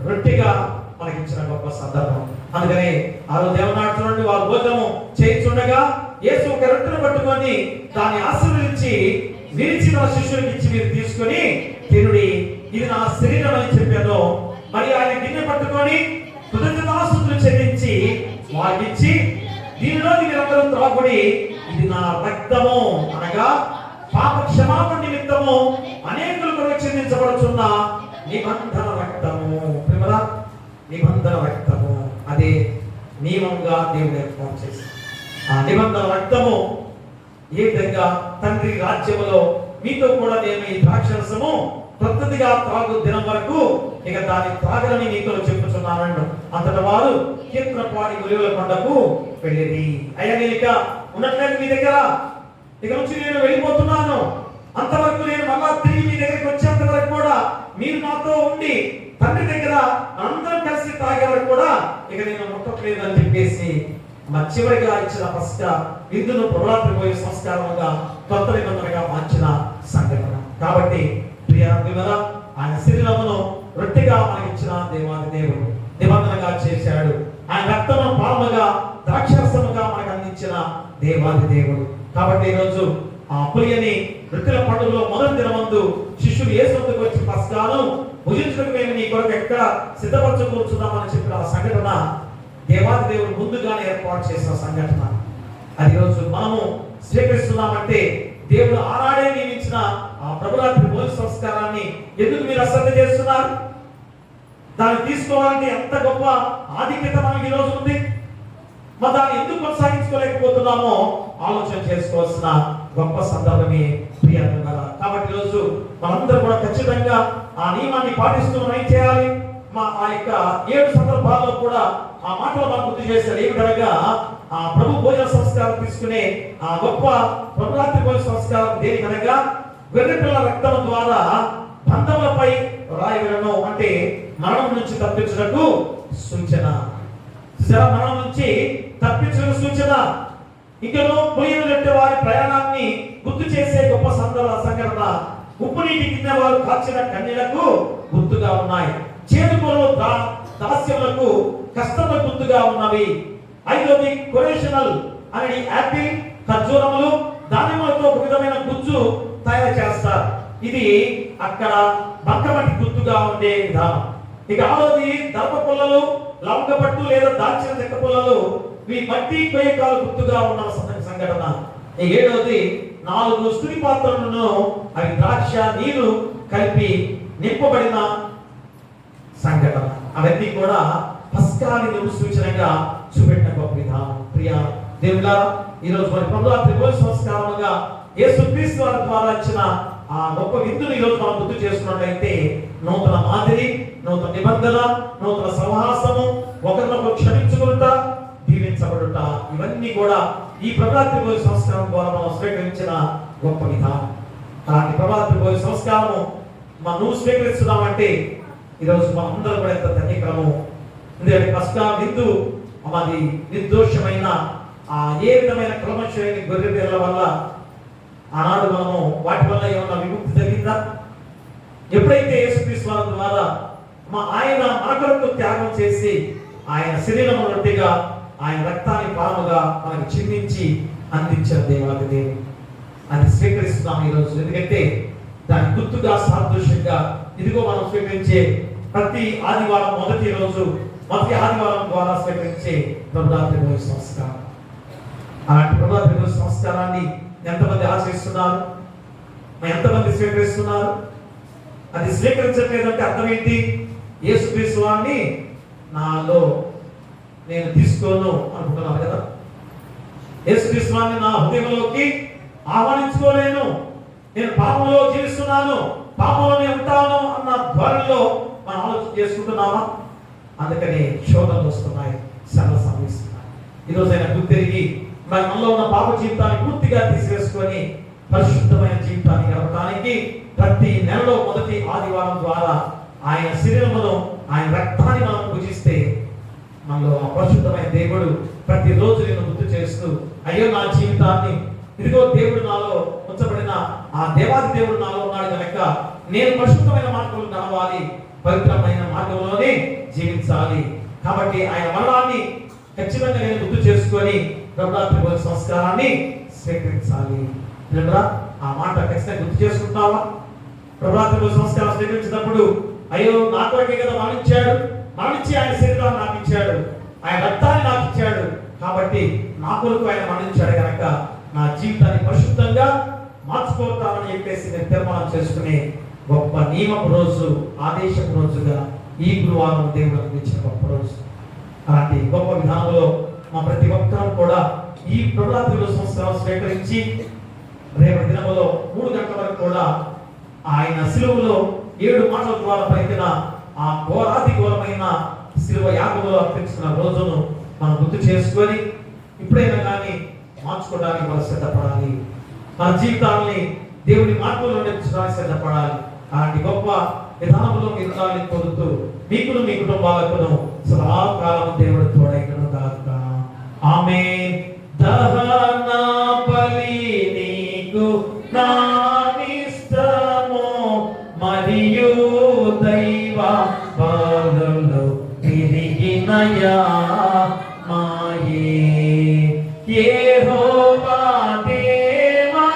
రొట్టెగా మనకిచ్చిన గొప్ప సందర్భం. అందుకని ఆ రోజు దేవనాడు చూడండి, వారు భోజనము చేయించుండగా యేసు ఒక రొట్టెను పట్టుకొని దాన్ని ఆశీర్వదించి విరిచి తన శిష్యులకు ఇచ్చి, మీరు తీసుకొని తినుడి, ఇది నా శరీరం అని చెప్పాను. మరి ఆయన గిన్నె పట్టుకొని కృతజ్ఞతాస్తుతులు చెల్లించి వారికిచ్చి, దీనిలో మీరందరూ త్రాగుడి, ఇది నా రక్తము, అనగా పాప క్షమాపణ నిమిత్తము అనేకుల కొరకు చెందించబడుచున్న నిబంధన రక్తము. ప్రేమరా, నిబంధన రక్తము అదే నియమంగా దేవుడు ఏర్పాటు చేశాడు. ఆ నిబంధన రక్తము ఏ విధంగా తండ్రి రాజ్యములో మీతో కూడా నేను ఈ ద్రాక్షరసము ప్రకృతిగా త్రాగు దినం వరకు ఇక దాన్ని త్రాగలని నీతో చెప్పుచున్నాను. అంతటి వారు కీర్తనపాడి గురువుల కొండకు వెళ్ళింది. అయ్యా నేను ఇక ఉన్నట్లేదు మీ దగ్గర, ఇక నుంచి నేను వెళ్ళిపోతున్నాను, అంతవరకు నేను మళ్ళా తిరిగి మీ దగ్గరికి వచ్చేంత వరకు కూడా మీరు నాతో ఉండి తండ్రి దగ్గర అందరం కలిసి తాగే వరకు కూడా ఇక నేను ముట్టట్లేదు అని చెప్పేసి చివరిగా ఇచ్చిన పస్కా విందును ప్రభురాత్రి పోయే సంస్కారంగా కొత్త నిబంధనగా మార్చిన సంఘటన. కాబట్టి ప్రియ వివరా, ఆయన శరీరమును రొట్టెగా మనకిచ్చిన దేవాది దేవుడు నిబంధనగా చేశాడు. ఆయన రక్తము పాముగా ద్రాక్షరసముగా మనకు అందించిన దేవాది దేవుడు. కాబట్టి ఈరోజు ఆ పులియని రొట్టెల పండుగలో మొదటి దినమందు శిష్యులు యేసు వద్దకు వచ్చి పస్కాను భుజించడానికి మేము నీ కొరకు ఎక్కడ సిద్ధపరచకూర్చున్నామని చెప్పిన ఆ సంఘటన దేవాది దేవుడు ముందుగానే ఏర్పాటు చేసిన సంఘటన. అది రోజు మనము స్వీకరిస్తున్నామంటే దేవుడు ఆనాడే నియమించిన ఆ ప్రభురాత్రి భోజన సంస్కారాన్ని ఎందుకు మీరు అశ్రద్ధ చేస్తున్నారు? దాన్ని తీసుకోవాలంటే ఎంత గొప్ప ఆధిక్యత మనకి ఈ రోజు ఉంది. మరి దాన్ని ఎందుకు కొనసాగించుకోలేకపోతున్నామో ఆలోచన చేసుకోవాల్సిన గొప్ప సందర్భమే ప్రియంగా. కాబట్టి ఈరోజు మనందరూ కూడా ఖచ్చితంగా ఆ నియమాన్ని పాటిస్తూ మనం ఏం చేయాలి? ఆ యొక్క 7 సందర్భాల్లో కూడా ఆ మాటలు మనం గుర్తు చేశారు. ఏమిటనగా ఆ ప్రభు భోజన సంస్కారం తీసుకునే ఆ గొప్ప ప్రభురాత్రి భోజన సంస్కారం దేనికనగా గొర్రెపిల్ల రక్తం ద్వారా బంధములపై రాయవలను, అంటే మరణం నుంచి తప్పించుటకు సూచన. మరణం నుంచి తప్పించుటకు సూచన. ఇంకనూ పులియని రొట్టె వారి ప్రయాణాన్ని గుర్తు చేసే గొప్ప సంఘటన. ఉప్పు నీటి కింద వారు కాల్చిన కన్నీలకు గుర్తుగా ఉన్నాయి. చేతుకొరలు దాస్యములకు కష్టములకు గుర్తుగా ఉన్నవి. 5వది కొరేషనల్ అనేది యాపిల్, ఖర్జూరములు, దానిమ్మలతో ఒక విధమైన గుజ్జు తయారు చేస్తారు. ఇది అక్కడ బంకమట్టి గుర్తుగా ఉండే విధానం. ఇక 6వది దర్భ పుల్లలు, లవంగ పట్టు లేదా దాల్చిన చెక్క పుల్లలు, ఇవి మట్టి కొయ్యకాలు గుర్తుగా ఉన్న సంఘటన. ఈ 7వది 4 స్తుతి పాత్రలను అవి ద్రాక్ష నీరు కలిపి నింపబడిన సంఘటన. అవన్నీ కూడా పస్కాని సూచనగా చూపెట్టిన గొప్ప విధానం. ప్రియ దేవులారా, ఈరోజు మరి ప్రభువా త్రిభుజ సంస్కారముగా యేసుక్రీస్తు వారి ద్వారా ఇచ్చిన ఆ గొప్ప విందుని ఈరోజు మనం గుర్తు చేసుకున్నట్లయితే నూతన మాదిరి, నూతన నిబంధన, నూతన సహవాసము, ఒకరినొకరు క్షమించుకుంటా, దీవించబడుట, ఇవన్నీ కూడా ఈ ప్రభాతి త్రిభుజ సంస్కారం ద్వారా మనం స్వీకరించిన గొప్ప విధానం. అలాంటి ప్రభాతి త్రిభుజ సంస్కారము నువ్వు స్వీకరిస్తున్నామంటే ఈరోజు మనందరూ కూడా ఎంత ధన్యకరము. ఎందుకంటే పస్కా విందు అది నిర్దోషమైన ఏ విధమైన క్రమశైలి గొర్రె పిల్లల వల్ల ఆనాడు మనము వాటి వల్ల ఏమన్నా విముక్తి జరిగిందా? ఎప్పుడైతే యేసుక్రీస్తు వారి ద్వారా ఆయన మన కొరకు త్యాగం చేసి ఆయన శరీరం రొట్టెగా ఆయన రక్తాన్ని పాముగా మనకు చిందించి అందించిన దేవాది దేవుడు అది స్వీకరిస్తున్నాం ఈరోజు. ఎందుకంటే దాని గుర్తుగా సాదృశ్యంగా ఇదిగో మనం స్వీకరించే ప్రతి ఆదివారం మొదటి ఆదివారం ద్వారా స్వీకరించే ప్రభురాత్రి భోజ సంస్కారం. అలాంటి ప్రభురాత్రి భోజ సంస్కారాన్ని ఎంతమంది ఆచరిస్తున్నారు? ఎంతమంది స్వీకరిస్తున్నారు? అది స్వీకరించట్లేదంటే అర్థం ఏంటి? యేసుక్రీస్తు వారిని నాలో నేను తీసుకోను అనుకుంటున్నాను కదా. యేసుక్రీస్తు వారిని నా హృదయంలోకి ఆహ్వానించుకోలేను, నేను పాపంలో జీవిస్తున్నాను, పాపంలోనే ఉంటాను అన్న ధోరణిలో మనం ఆలోచన చేసుకుంటున్నామా? అందుకని శోధనలు వస్తున్నాయి, శ్రమలు సంభవిస్తున్నాయి. ఈరోజు ఆయన గుర్తిరిగి మరి మనలో ఉన్న పాప జీవితాన్ని పూర్తిగా తీసివేసుకొని పరిశుద్ధమైన జీవితాన్ని గడపడానికి ప్రతి నెలలో మొదటి ఆదివారం ద్వారా ఆయన శరీరమును ఆయన రక్తాన్ని మనం పూజిస్తే మనలో ఆ పరిశుద్ధమైన దేవుడు ప్రతిరోజు నేను గుర్తు చేస్తూ అయ్యో నా జీవితాన్ని ఇదిగో దేవుడు నాలో ఉంచబడిన ఆ దేవాది దేవుడు నాలో ఉన్నాడు కనుక నేను పరిశుద్ధమైన మార్గంలో నడవాలి, పవిత్రమైన మార్గంలోనే జీవించాలి. కాబట్టి ఆయన మరణాన్ని ఖచ్చితంగా నేను గుర్తు చేసుకొని ప్రభురాత్రి భోజ సంస్కారాన్ని స్వీకరించాలి. ఆ మాట ఖచ్చితంగా గుర్తు చేసుకుంటావా? ప్రభురాత్రి భోజ సంస్కారం స్వీకరించినప్పుడు అయ్యో నా కొరకే కదా మరణించి ఆయన శరీరాన్ని నాకు ఇచ్చాడు, ఆయన రక్తాన్ని నాకు ఇచ్చాడు, కాబట్టి నా కొరకు ఆయన మరణించాడు కనుక నా జీవితాన్ని పరిశుద్ధంగా మార్చుకోతామని చెప్పేసి నేను తీర్మానం చేసుకునే గొప్ప నియమపు రోజు, ఆదేశపు రోజుగా ఈ గురువారం దేవుడు అందించిన గొప్ప రోజు. అలాంటి గొప్ప విధానంలో మా ప్రతి ఒక్కరం కూడా ఈ ప్రభురాత్రి సంస్కారం స్వీకరించి రేపటి దినములో 3 గంటల వరకు కూడా ఆయన శిలువలో 7 మాటల ద్వారా పలికిన ఆ ఘోరాతి ఘోరమైన శిలువ యాగములో అర్పించిన రోజును మనం గుర్తు చేసుకొని ఇప్పుడైనా కానీ మార్చుకోవడానికి మనం సిద్ధపడాలి. మన జీవితాన్ని దేవుని మార్గంలో నడిపించడానికి సిద్ధపడాలి. అలాంటి గొప్ప విధానంలో మీరు ఉండాలని కోరుతూ మీకును మీ కుటుంబాలకును సదాకాలం దేవుడు తోడైకను గాక. ఆమేన్. దహన బలి నీకు నా ఇష్టము మరియు దైవ బలులు తిరిగినయా మాయే యెహోవా దేవా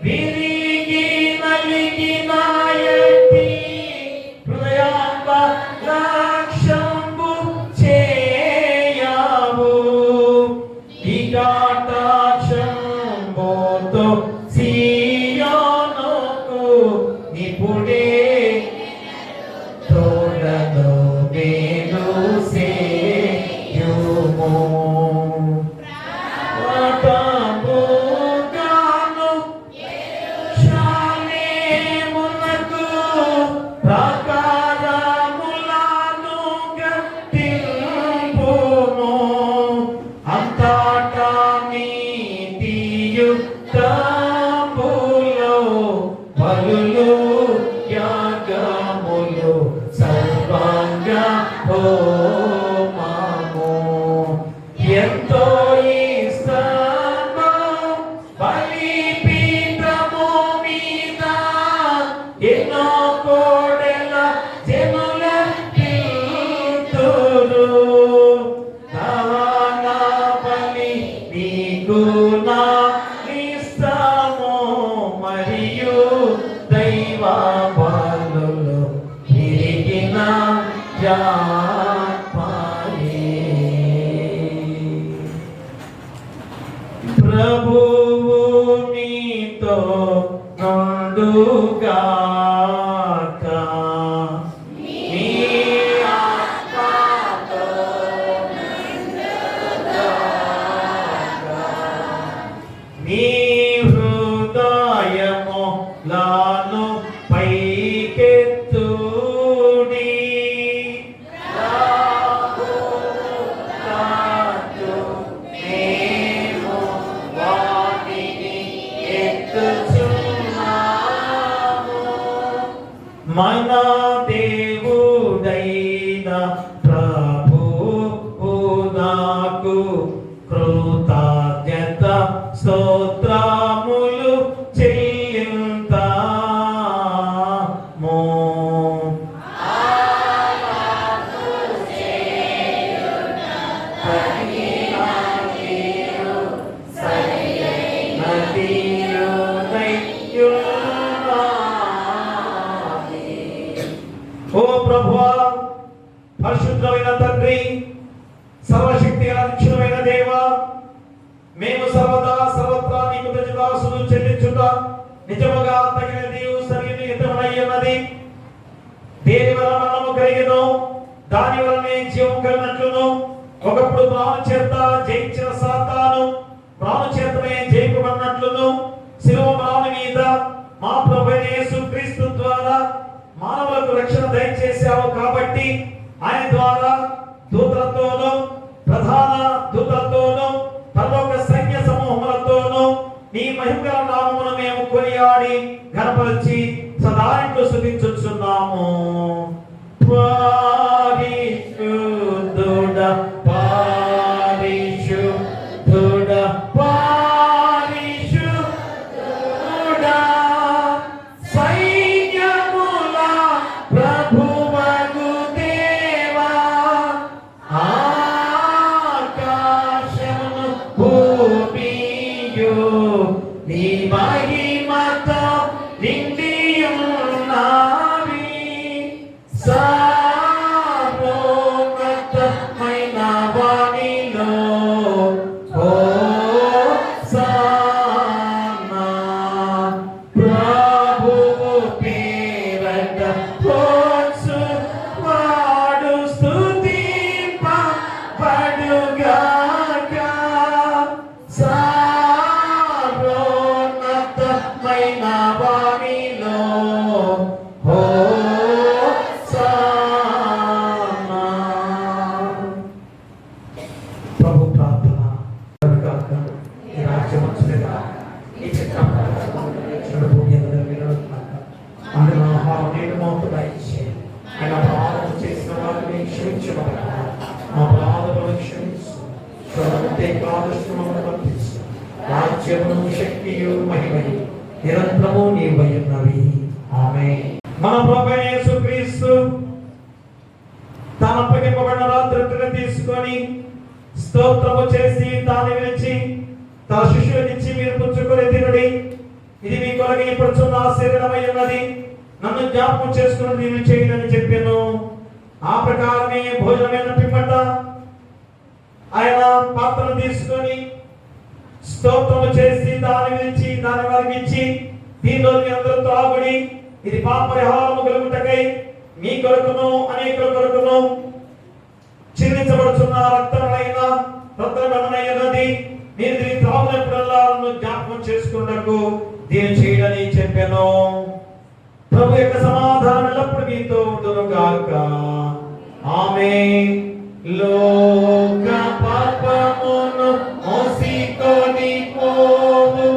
విరిగి నలిగినాయతి హృదయాంబ లక్ష్యంబు చేయవు ఇకాటాక్షంబోతో సియోనుకు నిపుడే తోడను మేలు సేయుము ఎంతో ఇష్టమో బలిపీఠము మీద ఎన్నో కోడెల జనుల పిలుతురు దహన బలి నీకు నా ఇష్టము మరియు దైవ బలులు తిరిగిన ప్రభు ప్రభువా, పరిశుద్ధమైన తండ్రి, సర్వశక్తి అక్షరమైన దేవ, మేము సర్వదా సర్వత్రా నీకు కృతజ్ఞతాస్తుతులు చెల్లించుట నిజముగా తగినది, సరియుతమైనది. దేని వలన మరణము కలిగెను, దాని వలనే జీవము కలిగినట్లును. ఒకప్పుడు ప్రాణు చేత జయించిన సాతాను ప్రాణు చేతనే జయింపబడినట్లును, శిలువ మరణం మీద మా ప్రభువైన యేసుక్రీస్తు ద్వారా మానవులకు రక్షణ దయచేశావు. కాబట్టి ఆయన ద్వారా దూతలతోనూ ప్రధాన దూతలతోనూ పరలోక సైన్య సమూహములతోనూ నీ మహిమగల నామమును మేము కొనియాడి ఘనపరిచి సదా స్తుతించుచున్నాము. పరిశుద్ధుడా, పరిశుద్ధుడా, పరిశుద్ధుడా, సైన్యముల ప్రభువగు దేవా, ఆకాశమును భూమియు నీ మహిమతో నిండి ఉన్నవి. సర్వోన్నతమైన వానిలో హోసన్నా, ప్రభువు పేరట వచ్చువాడు స్తుతింపబడుగాక. సర్వోన్నతమైన వానిలో హోసన్నా. ప్రభు ప్రార్థన కనుక ఈ రాజ్యం వచ్చినగా ఈ చిత్రం భూమి అందరూ వినడుతున్నాక అందులో ఆహారం నేను మౌతుగా ఇచ్చే ఆయన అపరాధం చేసిన వారిని క్షమించబడ మా అపరాధములను క్షమించు, శ్రమను వర్తించు. రాజ్యమును శక్తియు మహిమయు నిరంతరము నీవై ఉన్నవి. ఆమేన్. మన ప్రభువైన యేసుక్రీస్తు తాను అప్పగింపబడిన రాత్రి తీసుకొని స్తోత్రము చేసి తాను విరిచి తన శిష్యులకిచ్చి, మీరు పుచ్చుకొని తినుడి, ఇది మీ కొరకు ఇప్పుడుచున్న నా శరీరమై ఉన్నది, నన్ను జ్ఞాపకం చేసుకుని దీన్ని చేయాలని చెప్పాను. ఆ ప్రకారమే భోజనమైన పిమ్మట ఆయన పాత్రను తీసుకొని స్తోత్రము చేసి దాన్ని విరిచి దాని వారికి ఇచ్చి, దీనిలో అందరూ త్రాగుడి, ఇది పాప పరిహారము కలుగుటకై మీ కొరకును అనేకుల కొరకును చిందించబడుచున్న రక్తమైన రక్తమైనది. మీరు దీన్ని త్రాగినప్పుడల్లా నన్ను జ్ఞాపకం చేసుకున్నకు దీన్ని చేయడని చెప్పాను. ప్రభు యొక్క సమాధానం ఎల్లప్పుడు మీతో ఉండును గాక. ఆమేన్. లోక పాపమును మోసికొని పోవు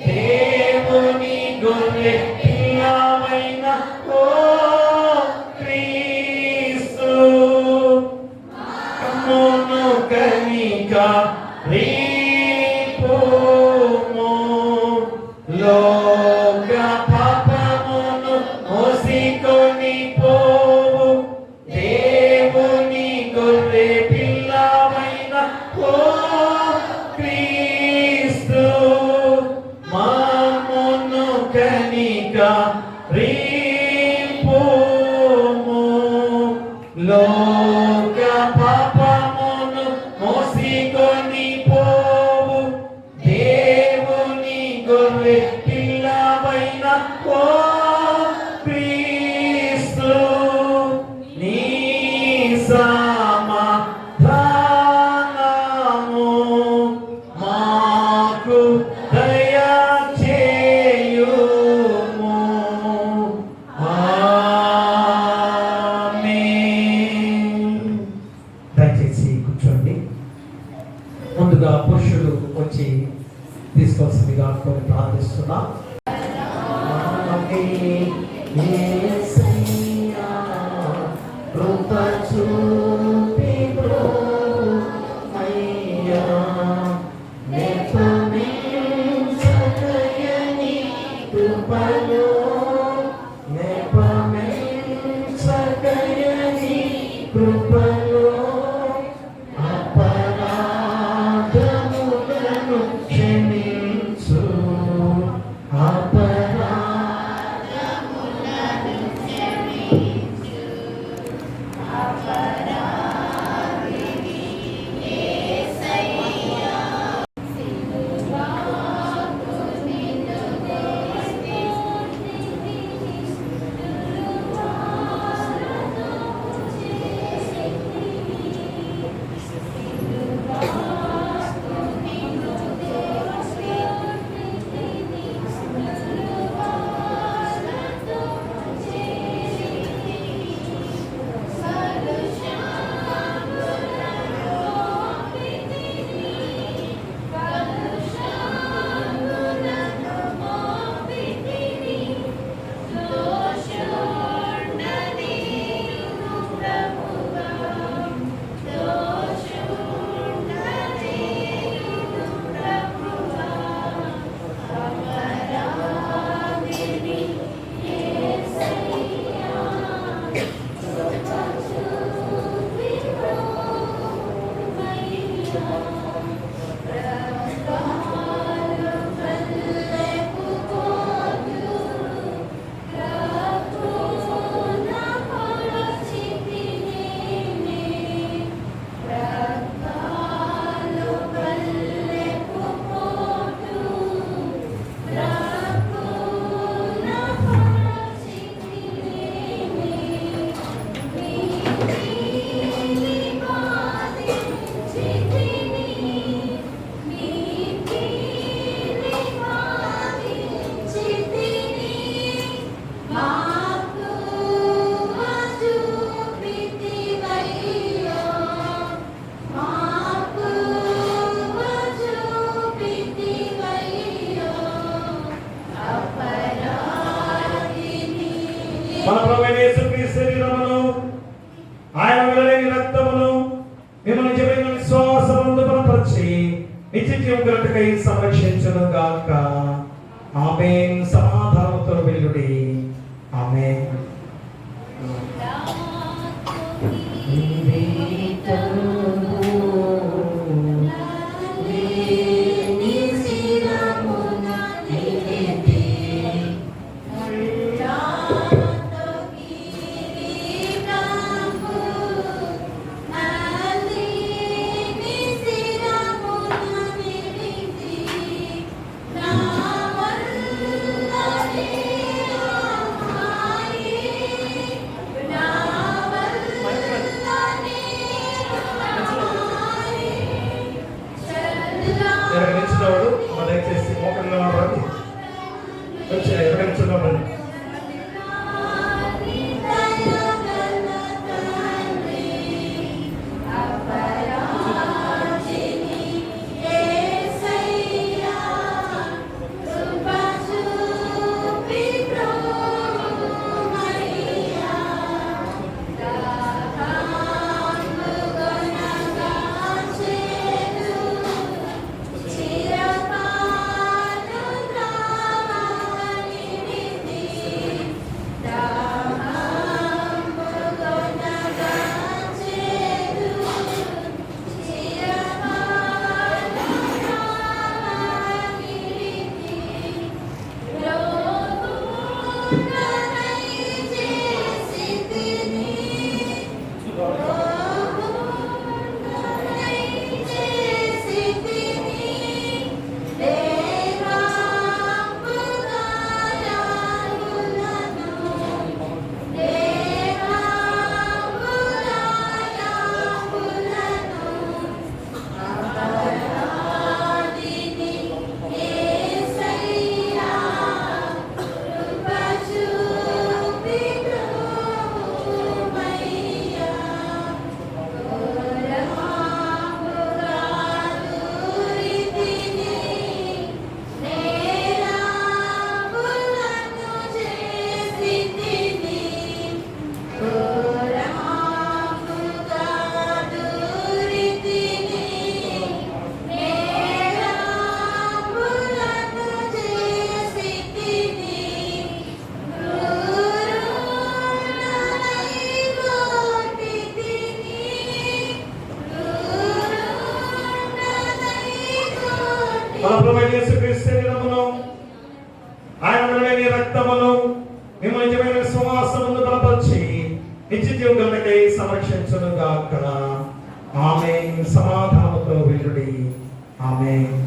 దేవుని గొర్రె పిల్లవైన ఓ క్రీస్తు, కమ్మును కనికరింపుము. లోక పాపమును మోసికొని పోవు దేవుని గొర్రె పిల్లవైన ఓ క్రీస్తు, మమ్మును కనికరింపుము. లోక పాపమును మోసికొని పోవు దేవుని గొర్రె పిల్లవైన ఓ క్రీస్తు, నీ సమాధానము మాకు దయచేయుము. ఆమేన్. దయచేసి కూర్చోండి. ముందుగా పురుషులు వచ్చి తీసుకోవాల్సిందిగా కొన్ని ప్రార్థిస్తున్నా. కృప చూపి అయ్యా, నెపమించకయని కృపలో, నెపమించకయని కృపలో అపరాధములను క్షమించు, అపరాధములను క్షమించు. మన ప్రభువైన యేసుక్రీస్తు శరీరమును ఆయన విలువైన రక్తమును మిమ్మల్ని నిజమైన విశ్వాసమునందు బలపరిచి నిత్య జీవముకై సంరక్షించును గాక. ఆమేన్. సమాధానముతో వెళ్ళుడి. ఆమేన్. దయచేసి మోకంగా రండి. ఎక్కడ నిల్చున్నామండి? మన ప్రభువైన యేసుక్రీస్తు శరీరమును ఆయన విలువైన రక్తమును మిమ్మల్ని నిజమైన విశ్వాసమునందు బలపరిచి నిత్య జీవులకై సంరక్షించునుగాక. ఆమేన్. సమాధానముతో వెళ్ళుడి. ఆమేన్.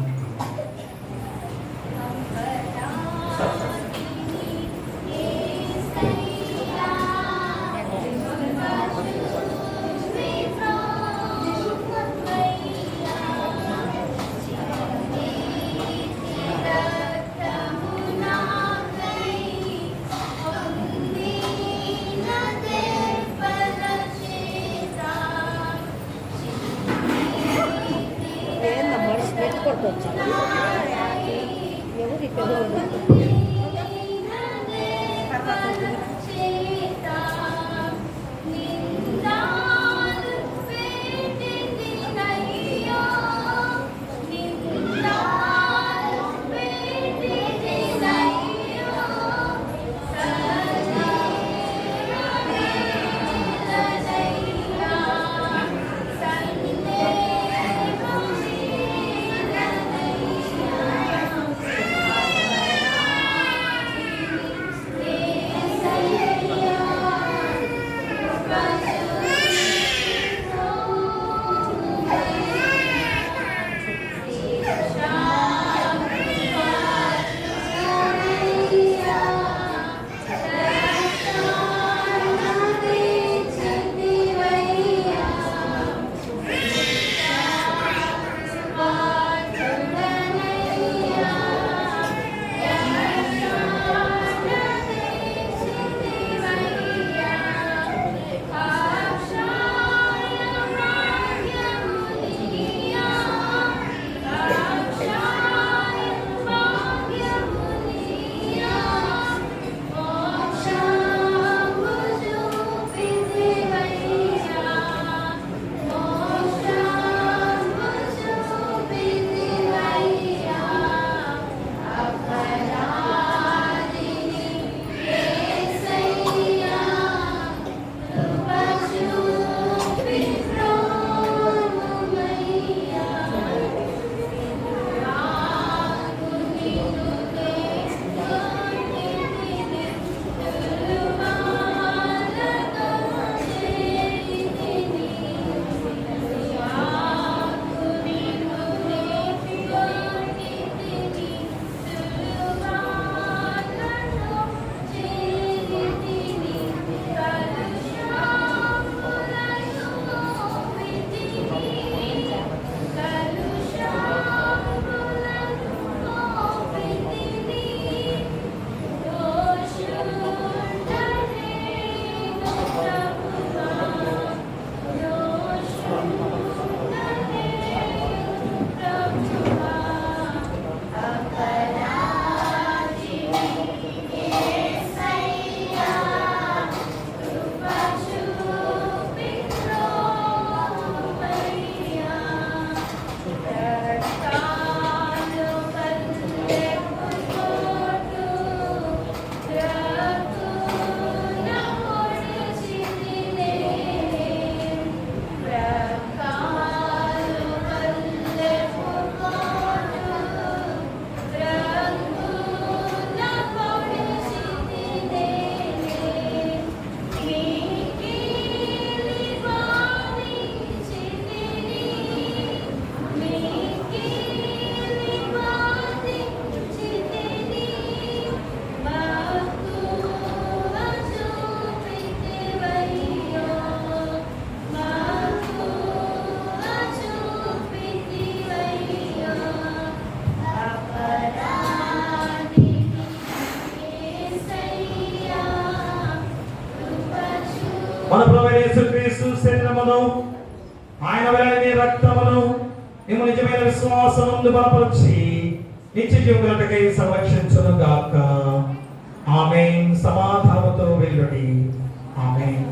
మన ప్రభువైన యేసుక్రీస్తు శరీరమును ఆయన వెల్లడి రక్తమును మేము నిజమైన విశ్వాసముందు బలపరిచి నిత్య జీవులకై సంరక్షించును గాక. ఆమేన్. సమాధానముతో వెళ్ళుడి. ఆమేన్.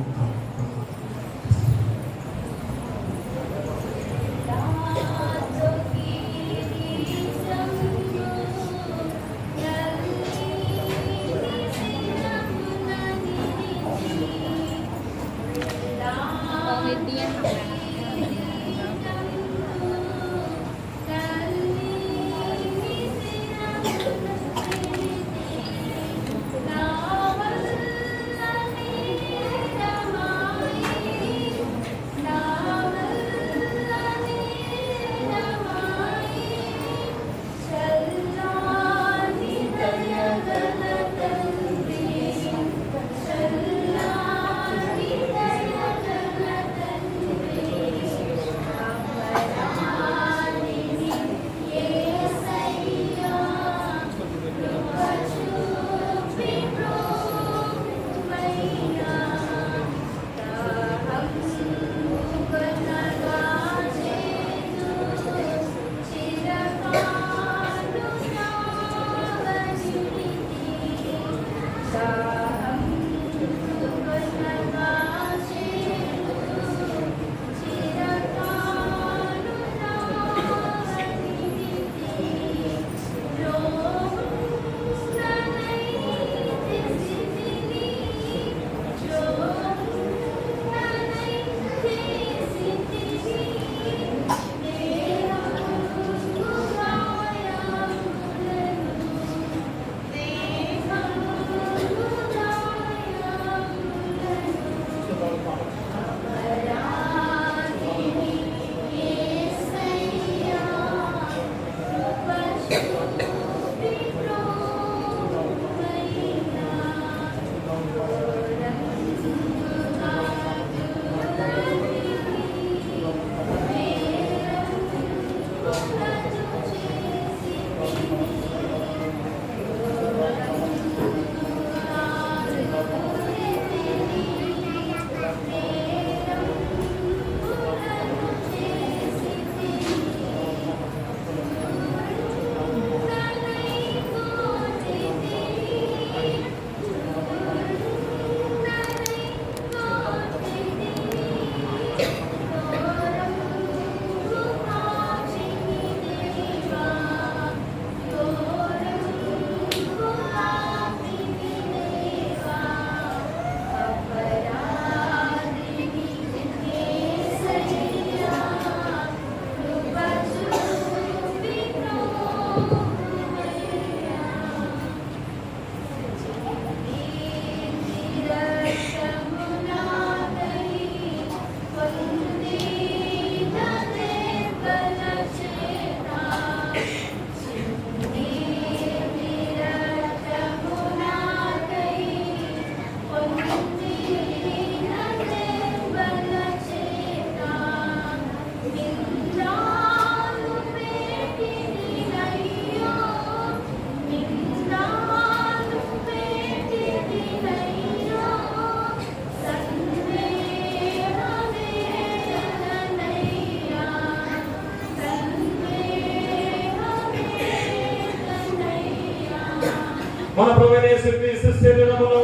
మన ప్రభువైన యేసుక్రీస్తు శరీరమును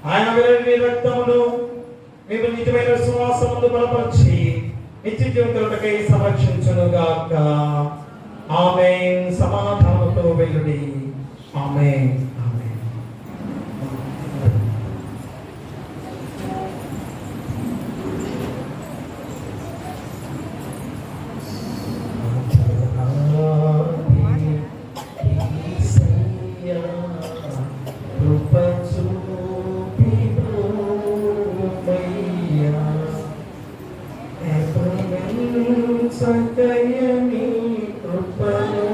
ఆయన వెలువడిన రక్తమును మేము నిజమైన విశ్వాసమును బలపరిచి నిత్య జీవితములకై సంరక్షించునుగాక. ఆమేన్. సమాధానముతో వెళ్ళుడి. ఆమేన్. ఆమేన్. సకయని కృపను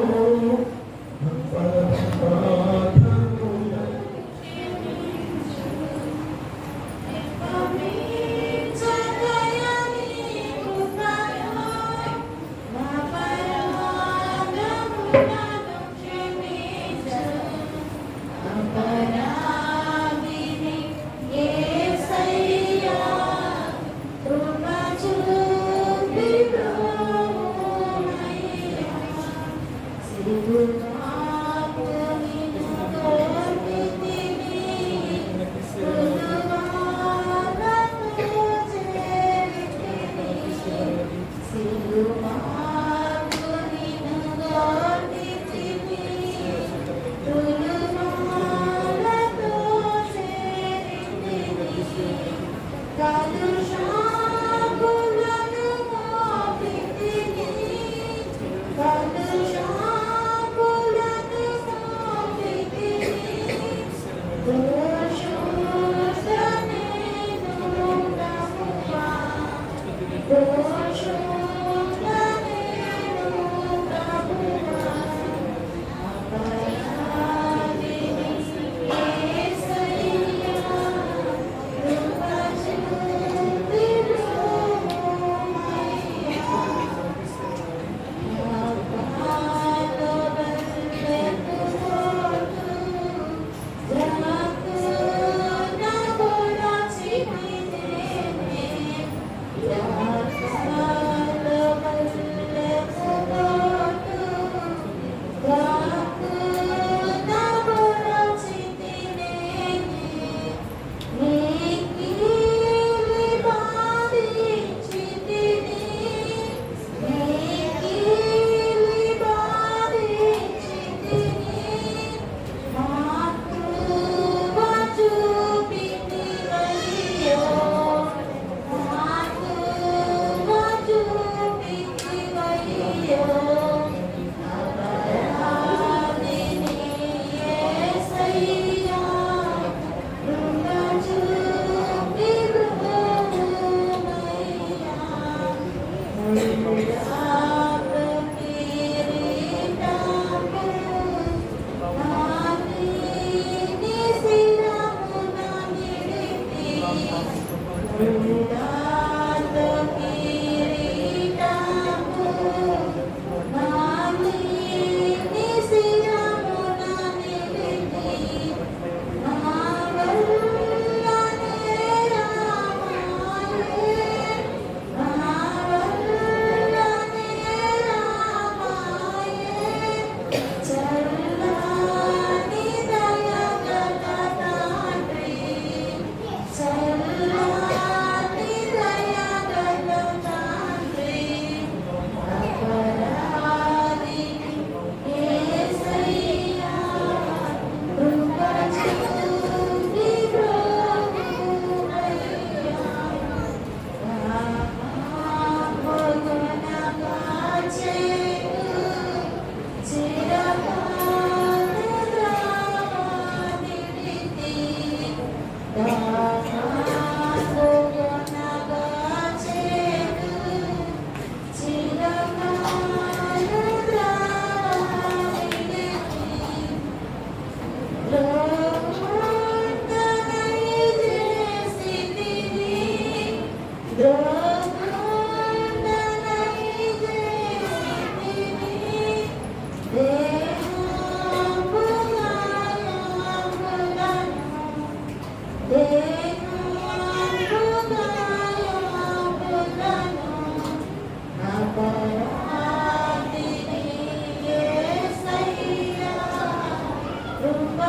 Rumba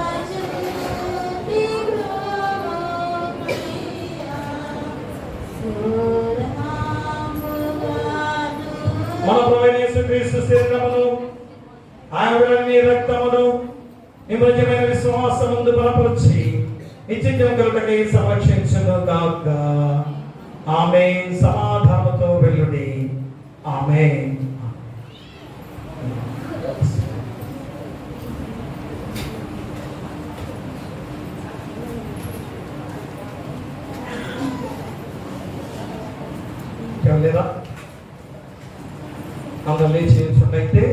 మన ప్రభువైన యేసుక్రీస్తు శరీరమును ఆయన విలువైన రక్తమును నిమజ్జమైన విశ్వాసముందు బలపరిచి నిత్యం కలుగుటకై సంరక్షించును గాక. ఆమేన్. సమాధానముతో వెళ్ళుడి. ఆమేన్. లేదా అందరూ లేచి నిల్చున్నట్లయితే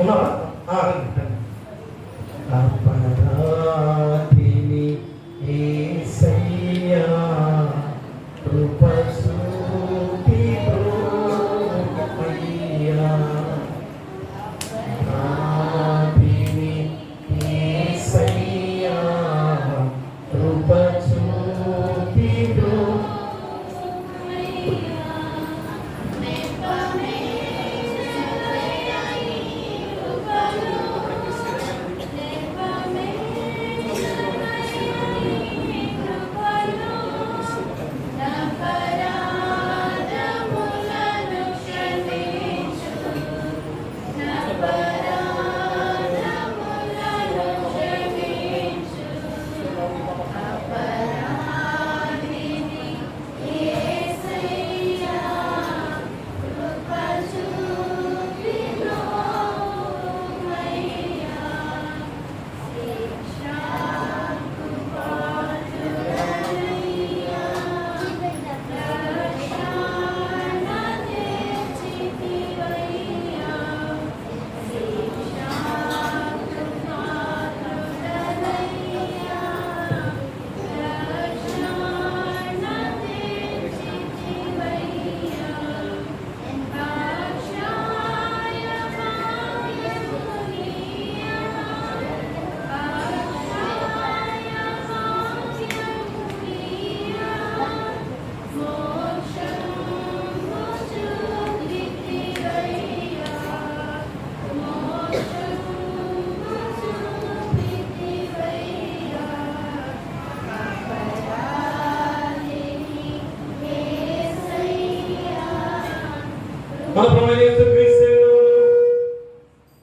ఉన్నారా? అపరాధిని యేసయ్యా కృప చూపి బ్రోవయ్యా. అపరాధిని యేసయ్యా కృప చూపి మన ప్రభువైన యేసుక్రీస్తు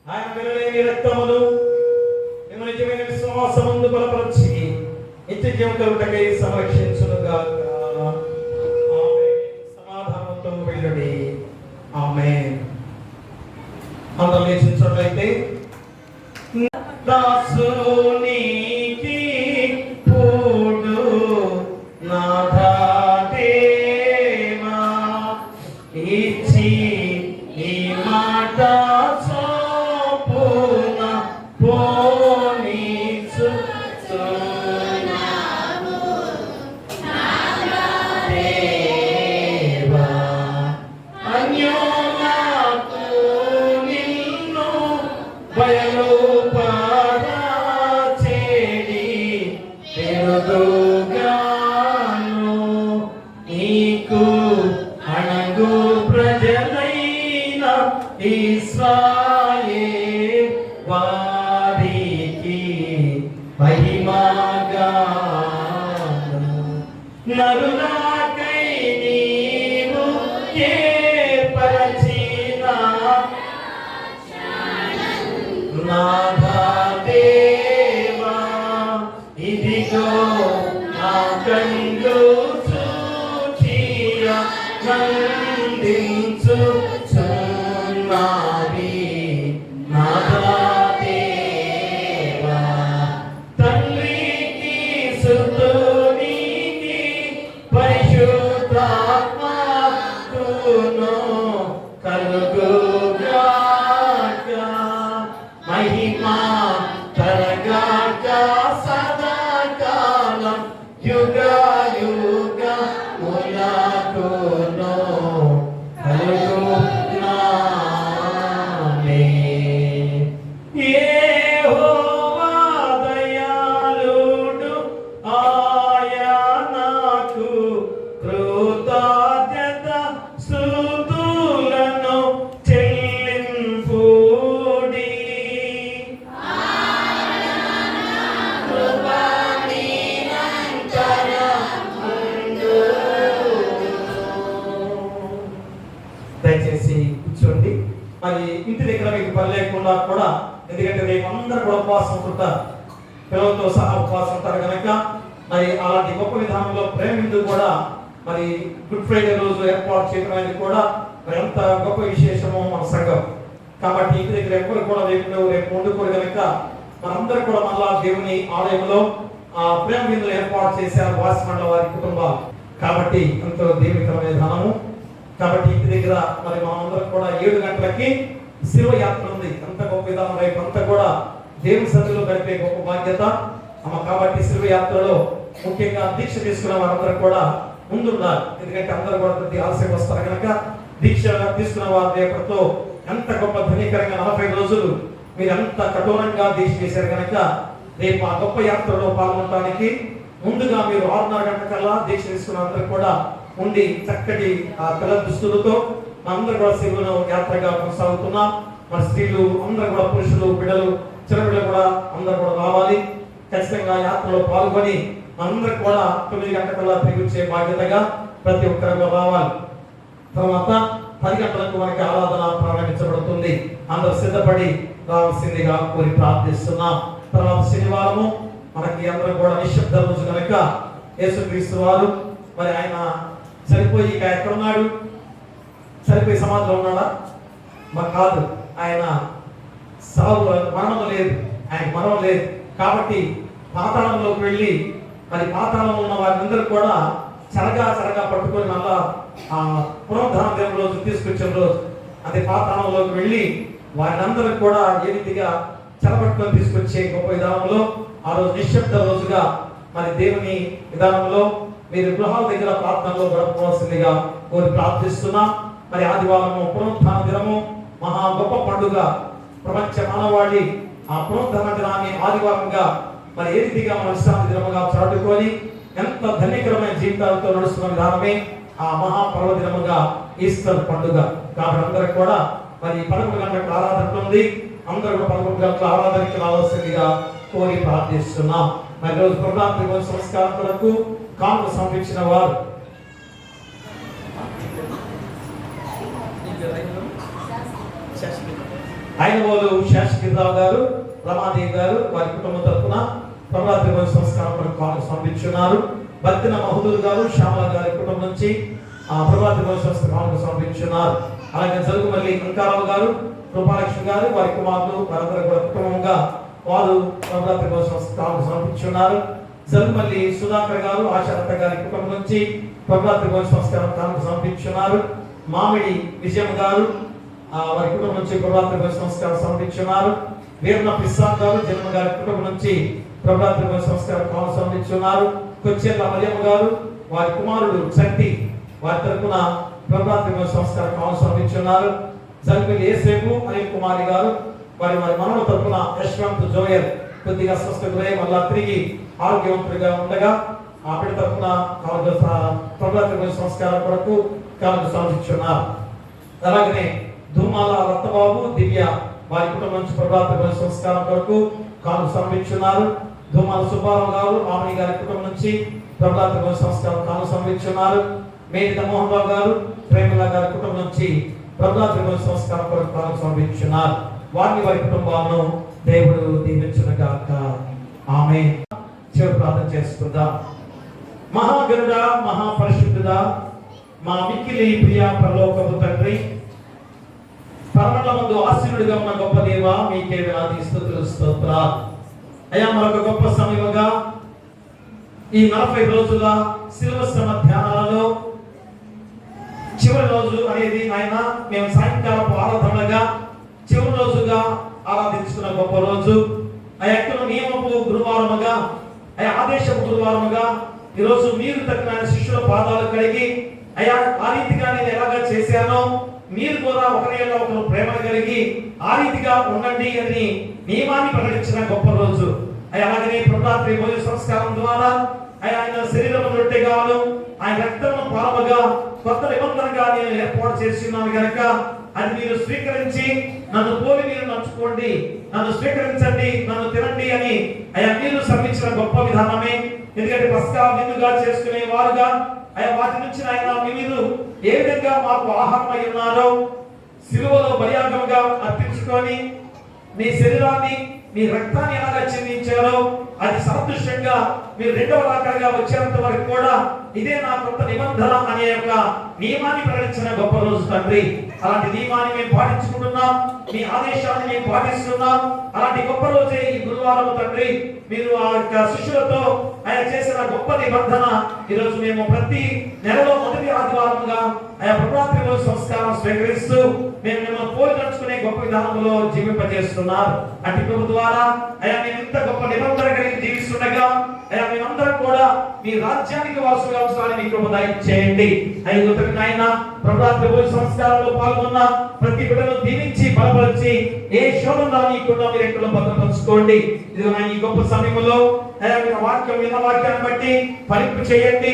ఆయన విలువైన రక్తమును నిమజ్జమైన విశ్వాసముందు బలపరిచి నిత్యం కలుగుటకై సంరక్షించును గాక. ఆమేన్. సమాధానంతో వెళ్ళుడి. ఆమేన్. అందరూ లేచినట్లయితే దాసునికి పోడు నాథా దేవా ఇచ్చి ఈ మాట చొప్పున పోనిచున్నాము దేవా. అన్యోన్యకు నిన్ను బయలుపరచెడి పెరుగుగాను నీకు అణగు ప్రజలైన ఇశ్రాయేల్ వారికి మహిమగాను నరులకై నీవు ఏర్పరచిన నాథా దేవా ఇదిగో నా కళ్ళు చూచియ నందించుచున్నావి నాథా దేవా. తండ్రికి సుతునికి పరిశుద్ధాత్మకును కలుగుగాక మహిమ కలగాక సదాకాలం యుగ యుగములకును కలుగునామే. యెహోవా దయాళుడు మరి ఇంటి దగ్గర మీకు పని లేకుండా కూడా, ఎందుకంటే రేపు అందరూ కూడా ఉపవాసం ఉంటుంటారు, పిల్లలతో సహా ఉపవాసం ఉంటారు కనుక మరి అలాంటి గొప్ప విధానంలో ప్రేమ విందు కూడా మరి గుడ్ ఫ్రైడే రోజు ఏర్పాటు చేయడం అనేది కూడా మరి ఎంత గొప్ప విశేషమో మన సంఘం. కాబట్టి ఇంటి దగ్గర ఎవ్వరు కూడా రేపు వండుకోరు కనుక మనందరూ కూడా మళ్ళా దేవుని ఆలయంలో ఆ ప్రేమ విందులు ఏర్పాటు చేశారు వాసిమండల వారి కుటుంబాలు. కాబట్టి ఎంతో దీవికరమైన ధనము. కాబట్టి ఇంటి దగ్గర మరి మనందరం కూడా 7 గంటలకి శిలువ యాత్ర ఉంది. అంత గొప్ప విధానం రేపు అంతా కూడా దేవుని సన్నిధిలో గడిపే గొప్ప బాధ్యత. కాబట్టి శిలువ యాత్రలో ముఖ్యంగా దీక్ష తీసుకున్న వారందరూ కూడా ముందున్నారు. ఎందుకంటే అందరూ కూడా ప్రతి ఆలస్యం వస్తారు కనుక దీక్ష తీసుకున్న వారి రేపటితో ఎంత గొప్ప ధనీకరంగా 40 రోజులు మీరు ఎంత కఠోరంగా దీక్ష చేశారు కనుక రేపు ఆ గొప్ప యాత్రలో పాల్గొనడానికి ముందుగా మీరు 6:30 గంటలకల్లా దీక్ష తీసుకున్న అందరూ కూడా ఉండి చక్కటి ఆ కళ దుస్తులతో అందరూ కూడా శిలువను యాత్రగా కొనసాగుతున్నాం. మన స్త్రీలు అందరూ కూడా, పురుషులు, బిడ్డలు, చిన్నపిల్లలు కూడా అందరూ కూడా రావాలి. ఖచ్చితంగా యాత్రలో పాల్గొని అందరూ కూడా 9 గంటలకల్లా తిరిగి వచ్చే బాధ్యతగా ప్రతి ఒక్కరు రావాలి. తర్వాత 10 గంటలకు మనకి ఆరాధన ప్రారంభించబడుతుంది. అందరూ సిద్ధపడి రావాల్సిందిగా కోరి ప్రార్థిస్తున్నాం. తర్వాత శనివారము మనకి అందరూ కూడా నిశ్శబ్ద రోజు కనుక యేసుక్రీస్తు వారు మరి ఆయన చనిపోయి ఇక ఎక్కడున్నాడు? చనిపోయి సమాధిలో ఉన్నాడా? మాకు కాదు, ఆయన మరణం లేదు, ఆయన మరణం లేదు. కాబట్టి పాతాళంలోకి వెళ్ళి మరి పాతాళంలో ఉన్న వారందరూ కూడా చరగా పట్టుకొని మళ్ళా ఆ పునరుద్ధాన దేవుని రోజు తీసుకొచ్చిన రోజు అదే పాతాళంలోకి వెళ్ళి వారినందరూ కూడా ఏ రీతిగా చెరపట్టుకొని తీసుకొచ్చే గొప్ప విధానంలో ఆ రోజు నిశ్శబ్ద రోజుగా మరి దేవుని విధానంలో మీరు గృహాల దగ్గర ప్రార్థనలో గడపవలసిందిగా కోరి ప్రార్థిస్తున్నాం. మరి ఆదివారము పునరుద్ధాన దినము మహా గొప్ప పండుగ. ప్రపంచ మానవాళి ఆ పునరుద్ధాన దినాన్ని ఆదివారంగా మరి ఏ రీతిగా మన విశ్రాంతి దినముగా చాటుకొని ఎంత ధన్యకరమైన జీవితాలతో నడుస్తున్న విధానమే ఆ మహాపర్వదినముగా ఈస్టర్ పండుగ. కాబట్టి అందరూ కూడా మరి 11 గంటలకు ఆరాధన ఉంది. అందరూ కూడా 11 గంటల ఆరాధనకి రావాల్సిందిగా కోరి ప్రార్థిస్తున్నాం. మరి రోజు ప్రభావ సంస్కారం కొరకు కానుక సమర్పించిన వారు ఐనవోలు శాశ్వతరావు గారు, రమాదేవి గారు, వారి కుటుంబం తరఫున ప్రభావ సంస్కారం కొరకు కానుక సమర్పించున్నారు. బత్తిన మహదూర్ గారు, శ్యామల గారి కుటుంబం నుంచి ప్రభావ సంస్కారం సమర్పించున్నారు. అలాగే జరుగుమల్లి అంకారావు గారు, కృపాలక్ష్మి గారు, వారి కుమారులు వారందరూ కూడా కుటుంబంగా వారు ప్రభావ సంస్కారం సమర్పించున్నారు. జరుగుమల్లి సుధాకర్ గారు, ఆశారత గారి కుటుంబం నుంచి ప్రభావ సంస్కారం కానుక సమర్పించున్నారు. మామిడి విజయం గారు, వారి కుటుంబం నుంచి ప్రభావ సంస్కారం సమర్పించున్నారు. వీరన ప్రసాద్ గారు, జన్మ గారి కుటుంబం నుంచి ప్రభావ సంస్కారం కానుక సమర్పించున్నారు. కొచ్చెర్ల మరియమ్మ గారు, వారి కుమారుడు శక్తి, వారి తరపున ప్రభావ సంస్కారం కానుక సమర్పించున్నారు. జరుగుమల్లి ఏసేపు అనిల్ కుమారి గారు, వారి మనవ తరపున యశ్వంత్ జోయల్ కొద్దిగా స్వస్థకులై మళ్ళా తిరిగి ఆరోగ్యవంతుడిగా ఉండగా ఆ బిడ్డ తరపున ప్రభావ సంస్కారం కొరకు కానుక సమర్పించున్నారు. అలాగనే ధూమాల రత్నబాబు, దివ్య, వారి కుటుంబం నుంచి ప్రభావ సంస్కారం కొరకు కానుక సమర్పించున్నారు. ధూమాల సుబ్బారావు గారు, రామణి గారి కుటుంబం నుంచి ప్రభావ సంస్కారం కానుక సమర్పించున్నారు. మేడిత మోహన్ రావు గారు, ప్రేమల గారి కుటుంబం నుంచి ప్రభావ సంస్కారం కొరకు కానుక సమర్పించున్నారు. వారిని వారి కుటుంబాలను దేవుడు దీవించునుగాక. ఆమేన్. చివరి ప్రార్థన చేసుకుందాం. మహాగరుడా, మహాపరిశుద్ధుడా, మా మిక్కిలి ప్రియ పరలోకపు తండ్రి, పరమండలమందు ఆశీనుడిగా ఉన్న గొప్ప దేవ, మీకే వేలాది స్తుతులు స్తోత్రాలు. అయ్యా, మరొక గొప్ప సమయముగా ఈ 40 రోజుల శిలువ శ్రమ ధ్యానాలలో చివరి రోజు అనేది ఆయన మేము సాయంకాలపు ఆరాధనగా చివరి రోజుగా ఆరాధించుకున్న గొప్ప రోజు. ఆ యొక్క నియమపు గురువారముగా, ఆ ఆదేశపు గురువారముగా ఈరోజు మీరు తగిన శిష్యుల పాదాలు కడిగి అయ్యా ఆ రీతిగా నేను ఎలాగా చేశానో మీరు కూడా ఒకరిలో ఒకరు ప్రేమ కలిగి ఆ రీతిగా ఉండండి అని నియమాన్ని ప్రకటించిన గొప్ప రోజు. అలాగనే ప్రభాత్రి భోజన సంస్కారం ద్వారా ఆయన శరీరం రొట్టెగాను ఆయన రక్తమును పాలముగా కొత్త నిబంధనగా నేను ఏర్పాటు చేస్తున్నాను కనుక అది మీరు స్వీకరించి నన్ను పోలి మీరు నడుచుకోండి, నన్ను స్వీకరించండి, నన్ను తినండి అని అయ్యా మీరు శ్రమించిన గొప్ప విధానమే. ఎందుకంటే పస్కా విందుగా చేసుకునే వారుగా అయ్యా వాటి నుంచి ఆయన మీరు ఏ విధంగా మాకు ఆహారం అయి ఉన్నారో సిలువలో బలియాగముగా అర్పించుకొని మీ శరీరాన్ని మీ రక్తాన్ని ఎలాగా చెందించారో అది సాదృశ్యంగా మీరు రెండవ రాకడగా వచ్చేంత వరకు కూడా ఇదే నా కొత్త నిబంధన అనే యొక్క నియమాన్ని ప్రకటించిన గొప్ప రోజు తండ్రి. అలాంటి నియమాన్ని మేము పాటించుకుంటున్నాం, మీ ఆదేశాన్ని మేము పాటిస్తున్నాం. అలాంటి గొప్ప రోజే ఈ గురువారం తండ్రి. మీరు ఆ యొక్క శిష్యులతో ఆయన చేసిన గొప్ప నిబంధన ఈరోజు మేము ప్రతి నెలలో మొదటి ఆదివారంగా ఆయా ప్రభాతి రోజు సంస్కారం స్వీకరిస్తూ మేము మిమ్మల్ని పోలి నడుచుకునే గొప్ప విధానంలో జీవింపజేస్తున్నారు. అటు ప్రభు ద్వారా అయా మేము ఇంత గొప్ప నిబంధన కలిగి జీవిస్తుండగా అయా మేమందరం కూడా మీ రాజ్యానికి వారసుగా ఉంచాలని మీ కృప దయచేయండి. ఆయన ప్రభాతి రోజు సంస్కారంలో పాల్గొన్న ప్రతి బిడ్డను దీవించి బలపరిచి ఏ శోధన రానియకుండా మీరు ఎక్కడ భద్రపరచుకోండి. ఇది ఈ గొప్ప సమయంలో వాక్యం విన్న వాక్యాన్ని బట్టి ఫలింపు చేయండి.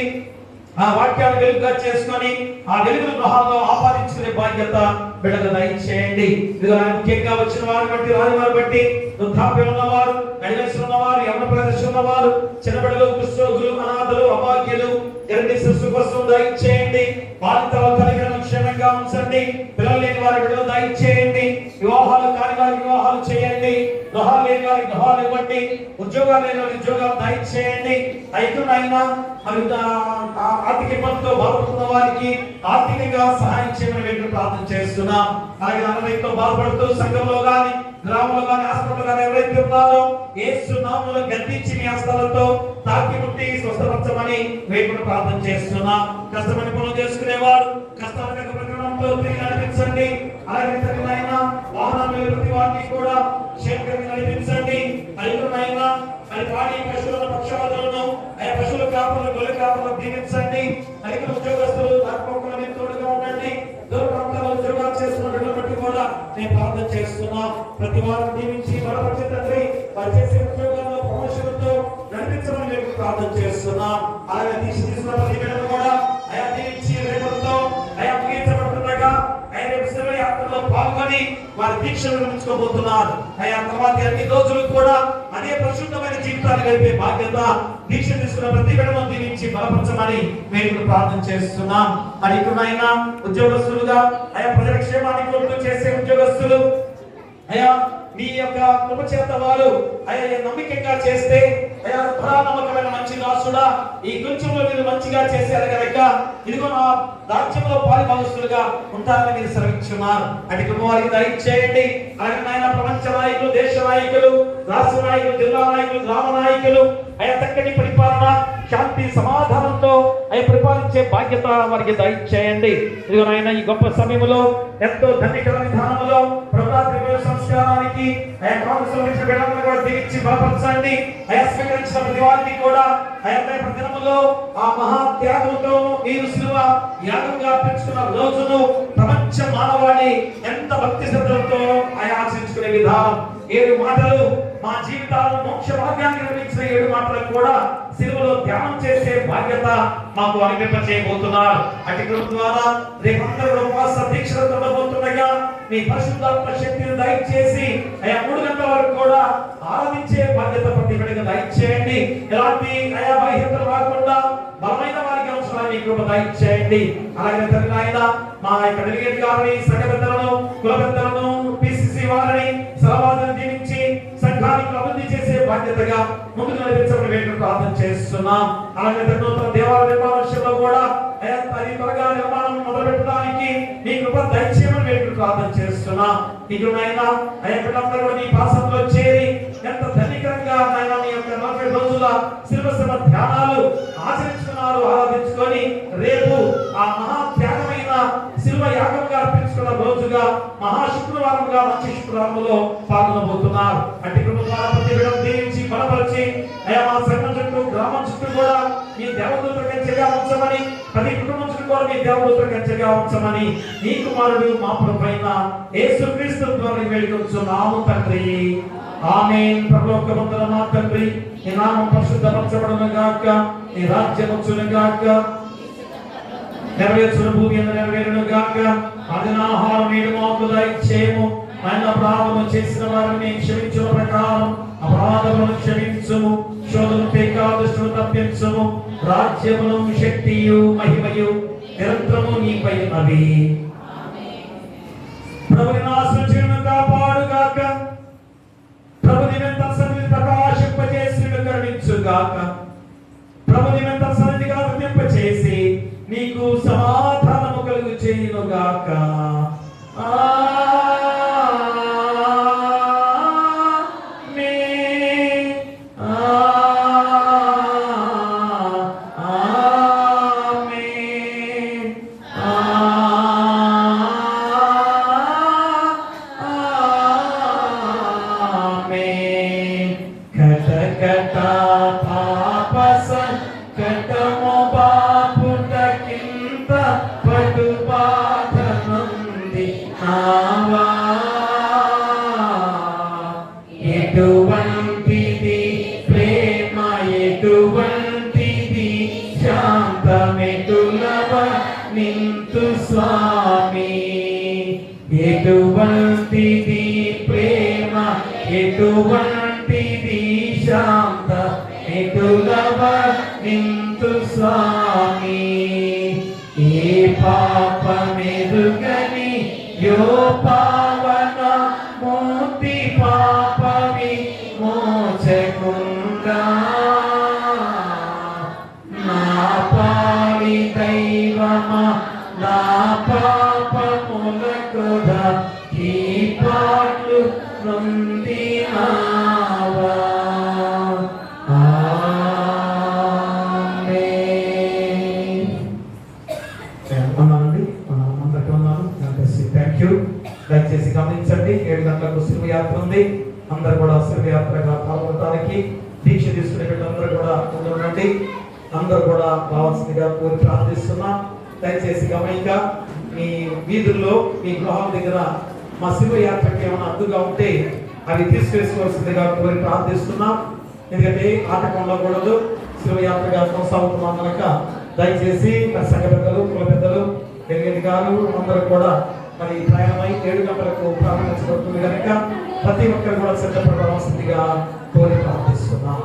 ఆ వాక్యాన్ని వెలుగుగా చేసుకొని ఆ వెలుగును గృహాల్లో ఆపాదించుకునే బాధ్యత బిడ్డలు దయచేయండి. ఇదిగో ముఖ్యంగా వచ్చిన వారిని బట్టి రాని వారిని బట్టి వృద్ధాప్యం ఉన్నవారు, నడివయసు ఉన్నవారు, యవ్వన ప్రదర్శన ఉన్నవారు, చిన్నబిడ్డలు, కుష్ఠరోగులు, అనాథలు, అభాగ్యులు ఎరండి శిశు కోసం దయచేయండి. బాలింతల తల్లిదండ్రులను క్షేమంగా ఉంచండి. పిల్లలు లేని వారి బిడ్డలు దయచేయండి. వివాహాలు కాని వారి వివాహాలు చేయండి. గృహాలు లేని వారికి గృహాలు ఇవ్వండి. ఉద్యోగాలు లేని వారికి ఉద్యోగాలు దయచేయండి. అయినా ఆర్థిక ఇబ్బందులతో బాధపడుతున్న వారికి ఆర్థికంగా సహాయం చేయమని మేము ప్రార్థన చేస్తున్నాం. అలాగే అనారోగ్యంతో బాధపడుతూ సంఘంలో గాని గ్రామంలో గాని హాస్పిటల్ గాని ఎవరైతే ఉన్నారో యేసు నామములో గద్దించి మీ హస్తాలతో తాకి ముట్టి స్వస్థపరచమని మేము ప్రార్థన చేస్తున్నాం. కష్టపడి పనులు చేసుకునేవారు కష్టాల ప్రకరణంలో నడిపించండి. అలాగే తగిన వాహనాలు ప్రతి వారిని కూడా క్షేమంగా నడిపించండి. అయినా అది వాడి పశువుల పక్షవాదులను ఆయా పశువుల కాపులను గొర్రెల కాపులను దీవించండి. అనేక ఉద్యోగస్తులు ఆత్మకుల మీద తోడుగా ఉండండి. దూర ప్రాంతాల్లో ఉద్యోగాలు చేస్తున్న బిడ్డలను బట్టి కూడా నేను ప్రార్థన చేస్తున్నాం. ప్రతి వారిని దీవించి బలపరిచే తండ్రి వారు చేసే ఉద్యోగాల్లో ప్రమోషన్లతో నడిపించమని మేము ప్రార్థన చేస్తున్నాం. అలాగే తీసుకున్న ప్రతి బిడ్డను కూడా ఆయా దీవించి రేపటితో ఆయా ముగించబడుతుండగా ఆయన యాత్రలో పాల్గొని వారి దీక్షలు నిర్మించుకోబోతున్నారు. ఆయా తర్వాత అన్ని రోజులు కూడా అదే పరిశుద్ధమైన జీవితాన్ని గడిపే బాధ్యత దీక్ష తీసుకున్న ప్రతి బిడ్డను దీవించి బలపరచమని మేము ప్రార్థన చేస్తున్నాం. మరి ఇక్కడైనా ఉద్యోగస్తులుగా ఆయా ప్రజల క్షేమాన్ని కోరుతూ చేసే ఉద్యోగస్తులు అయా మీ యొక్క కృప చేత వారు అయా నమ్మకంగా చేస్తే అయా నమ్మకమైన మంచి దాసుడా ఈ కొంచెంలో మీరు మంచిగా చేశారు కనుక ఇదిగో నా రాజ్యంలో పాలిభాగస్తులుగా ఉంటారని మీరు సెలవిస్తున్నారు. అటు కృప వారికి దయచేయండి. అలాగే నాయన ప్రపంచ నాయకులు, దేశ నాయకులు, రాష్ట్ర నాయకులు, జిల్లా నాయకులు, గ్రామ నాయకులు అయా చక్కటి పరిపాలన శాంతి సమాధానంతో అయా పరిపాలించే బాధ్యత వారికి దయచేయండి. ఇదిగో నాయన ఈ గొప్ప సమయంలో ఎంతో ధన్యకర విధానంలో ప్రభాతి సంస్కారానికి ఆయా కాంగ్రెస్ కూడా దీవించి బలపరచండి. ఆయా స్వీకరించిన ప్రతి వారిని కూడా ఆయా దినములో ఆ మహా త్యాగంతో మీరు శిలువ యాగంగా పెంచుకున్న రోజును ప్రపంచ మానవాళి ఎంత భక్తి శ్రద్ధలతో ఆయా ఆచరించుకునే విధానం 7 మాటలు మా జీవితాలను మోక్ష మార్గాన్ని నిర్మించిన 7 మాటలను కూడా సిలువలో ధ్యానం చేసే బాధ్యత మాకు అనిపింపచేయబోతున్నారు. అటు కృప ద్వారా రేపందరూ ఉపవాస దీక్షలతో ఉండబోతుండగా మీ పరిశుద్ధాత్మ శక్తిని దయచేసి ఆయా 3 గంటల వరకు కూడా ఆరాధించే బాధ్యత ప్రతి బిడ్డగా దయచేయండి. ఎలాంటి ఆయా బాధ్యతలు రాకుండా బలమైన వారికి అవసరాన్ని కృప దయచేయండి. అలాగే తండ్రి ఆయన మా యొక్క డెలిగేట్ గారిని, సంఘ పెద్దలను, కుల పెద్దలను, పిసిసి వారిని సలవాలను దీవించి సంఘానికి అభివృద్ధి చేసే బాధ్యతగా ముందుకు నడిపించమని మేము ప్రార్థన చేస్తున్నాం. అలాగే నూతన దేవాలయ నిర్మాణ విషయంలో కూడా త్వరగా నిర్మాణం మొదలుపెట్టడానికి మీ కృప దయచేయమని మేము ప్రార్థన చేస్తున్నాం. ఇకనైనా అయ్యా బిడ్డలందరూ నీ పాసంలో చేరి ఎంత ధనికంగా నాయన నీ యొక్క 40 రోజుల శిల్వశ్రమ ధ్యానాలు ఆచరించుకున్నారు, ఆరాధించుకొని రేపు ఆ మహా త్యాగమైన శిల్వ యాగంగా అర్పించుకున్న రోజుగా మహా శుక్రవారంగా మంచి శుక్రవారంలో పాల్గొనబోతున్నారు. అట్టి కృప ద్వారా ప్రతి బిడ్డను దీవించి బలపరిచి అయ్యా మా సంఘం చుట్టూ, గ్రామం చుట్టూ కూడా మీ దేవదూతల కంచెగా ఉంచమని, ప్రతి కుటుంబం చుట్టూ కూడా మీ దేవదూతల కంచెగా ఉంచమని నీ కుమారుడు మా ప్రభువైన యేసుక్రీస్తు ద్వారా వేడుకొంచున్నాము తండ్రి. ఆమేన్. పరలోకమందున మా తండ్రి, నీ నామం పరిశుద్ధపరచబడును గాక, నీ రాజ్యం వచ్చును గాక, నెరవేర్చును భూమి మీద నెరవేరును గాక. ఆహారం నేడు మాకు దయచేయము. ఆయన అపరాధము చేసిన వారిని క్షమించిన ప్రకారం అపరాధములను క్షమించుము. శోధన పేకాదుష్టును తప్పించుము. రాజ్యమును, శక్తియు, మహిమయు నిరంతరము నీపై ఉన్నవి. ప్రభుని నాశనం చేయను కాపాడుగాక. ప్రభు నిమిత్తం సన్నిధి ప్రకాశింపజేసినట్టు కరుణించుగాక. ప్రభు నిమిత్తం సన్నిధిగా వృద్ధింపచేసి నీకు సమాధానము కలుగు చేయునుగాక. ఎటువంటిది ప్రేమ, ఎటువంటిది శాంతమెటులవ నింతు స్వామి. ఎటువంటిది ప్రేమ, ఎటువంటిది శాంతమెటులవ నింతు స్వామి. ఏ పాపమెరుగని యో పావన మూర్తి పాపవి మోచకుండా నా పాలి దైవమా నా పాపములకు ఈ పాటలు నొందినావా. Thank you. దయచేసి గమనించండి, 7 గంటలకు శిల్వ యాత్ర ఉంది. అందరు కూడా శిల్వ యాత్రగా పాల్గొనడానికి దీక్ష తీసుకునే బిడ్డలందరూ కూడా ఉండండి. అందరూ కూడా రావాల్సిందిగా కోరి ప్రార్థిస్తున్నాం. దయచేసి గమనిక, మీ వీధుల్లో మీ గృహాల దగ్గర మా శిల్వ యాత్రకి ఏమైనా అడ్డుగా ఉంటే అవి తీసుకెసుకోవాల్సిందిగా కోరి ప్రార్థిస్తున్నాం. ఎందుకంటే ఆటంకం ఉండకూడదు, శిల్వ యాత్రగా కొనసాగుతున్నాం కనుక దయచేసి సంఘ పెద్దలు, కుల పెద్దలు, ఎలిగేది గారు అందరూ కూడా మరి ప్రయాణమై 7 గంటలకు ప్రారంభించబడుతుంది కనుక ప్రతి ఒక్కరు కూడా సిద్ధపడవలసిందిగా కోరి ప్రార్థిస్తున్నాం.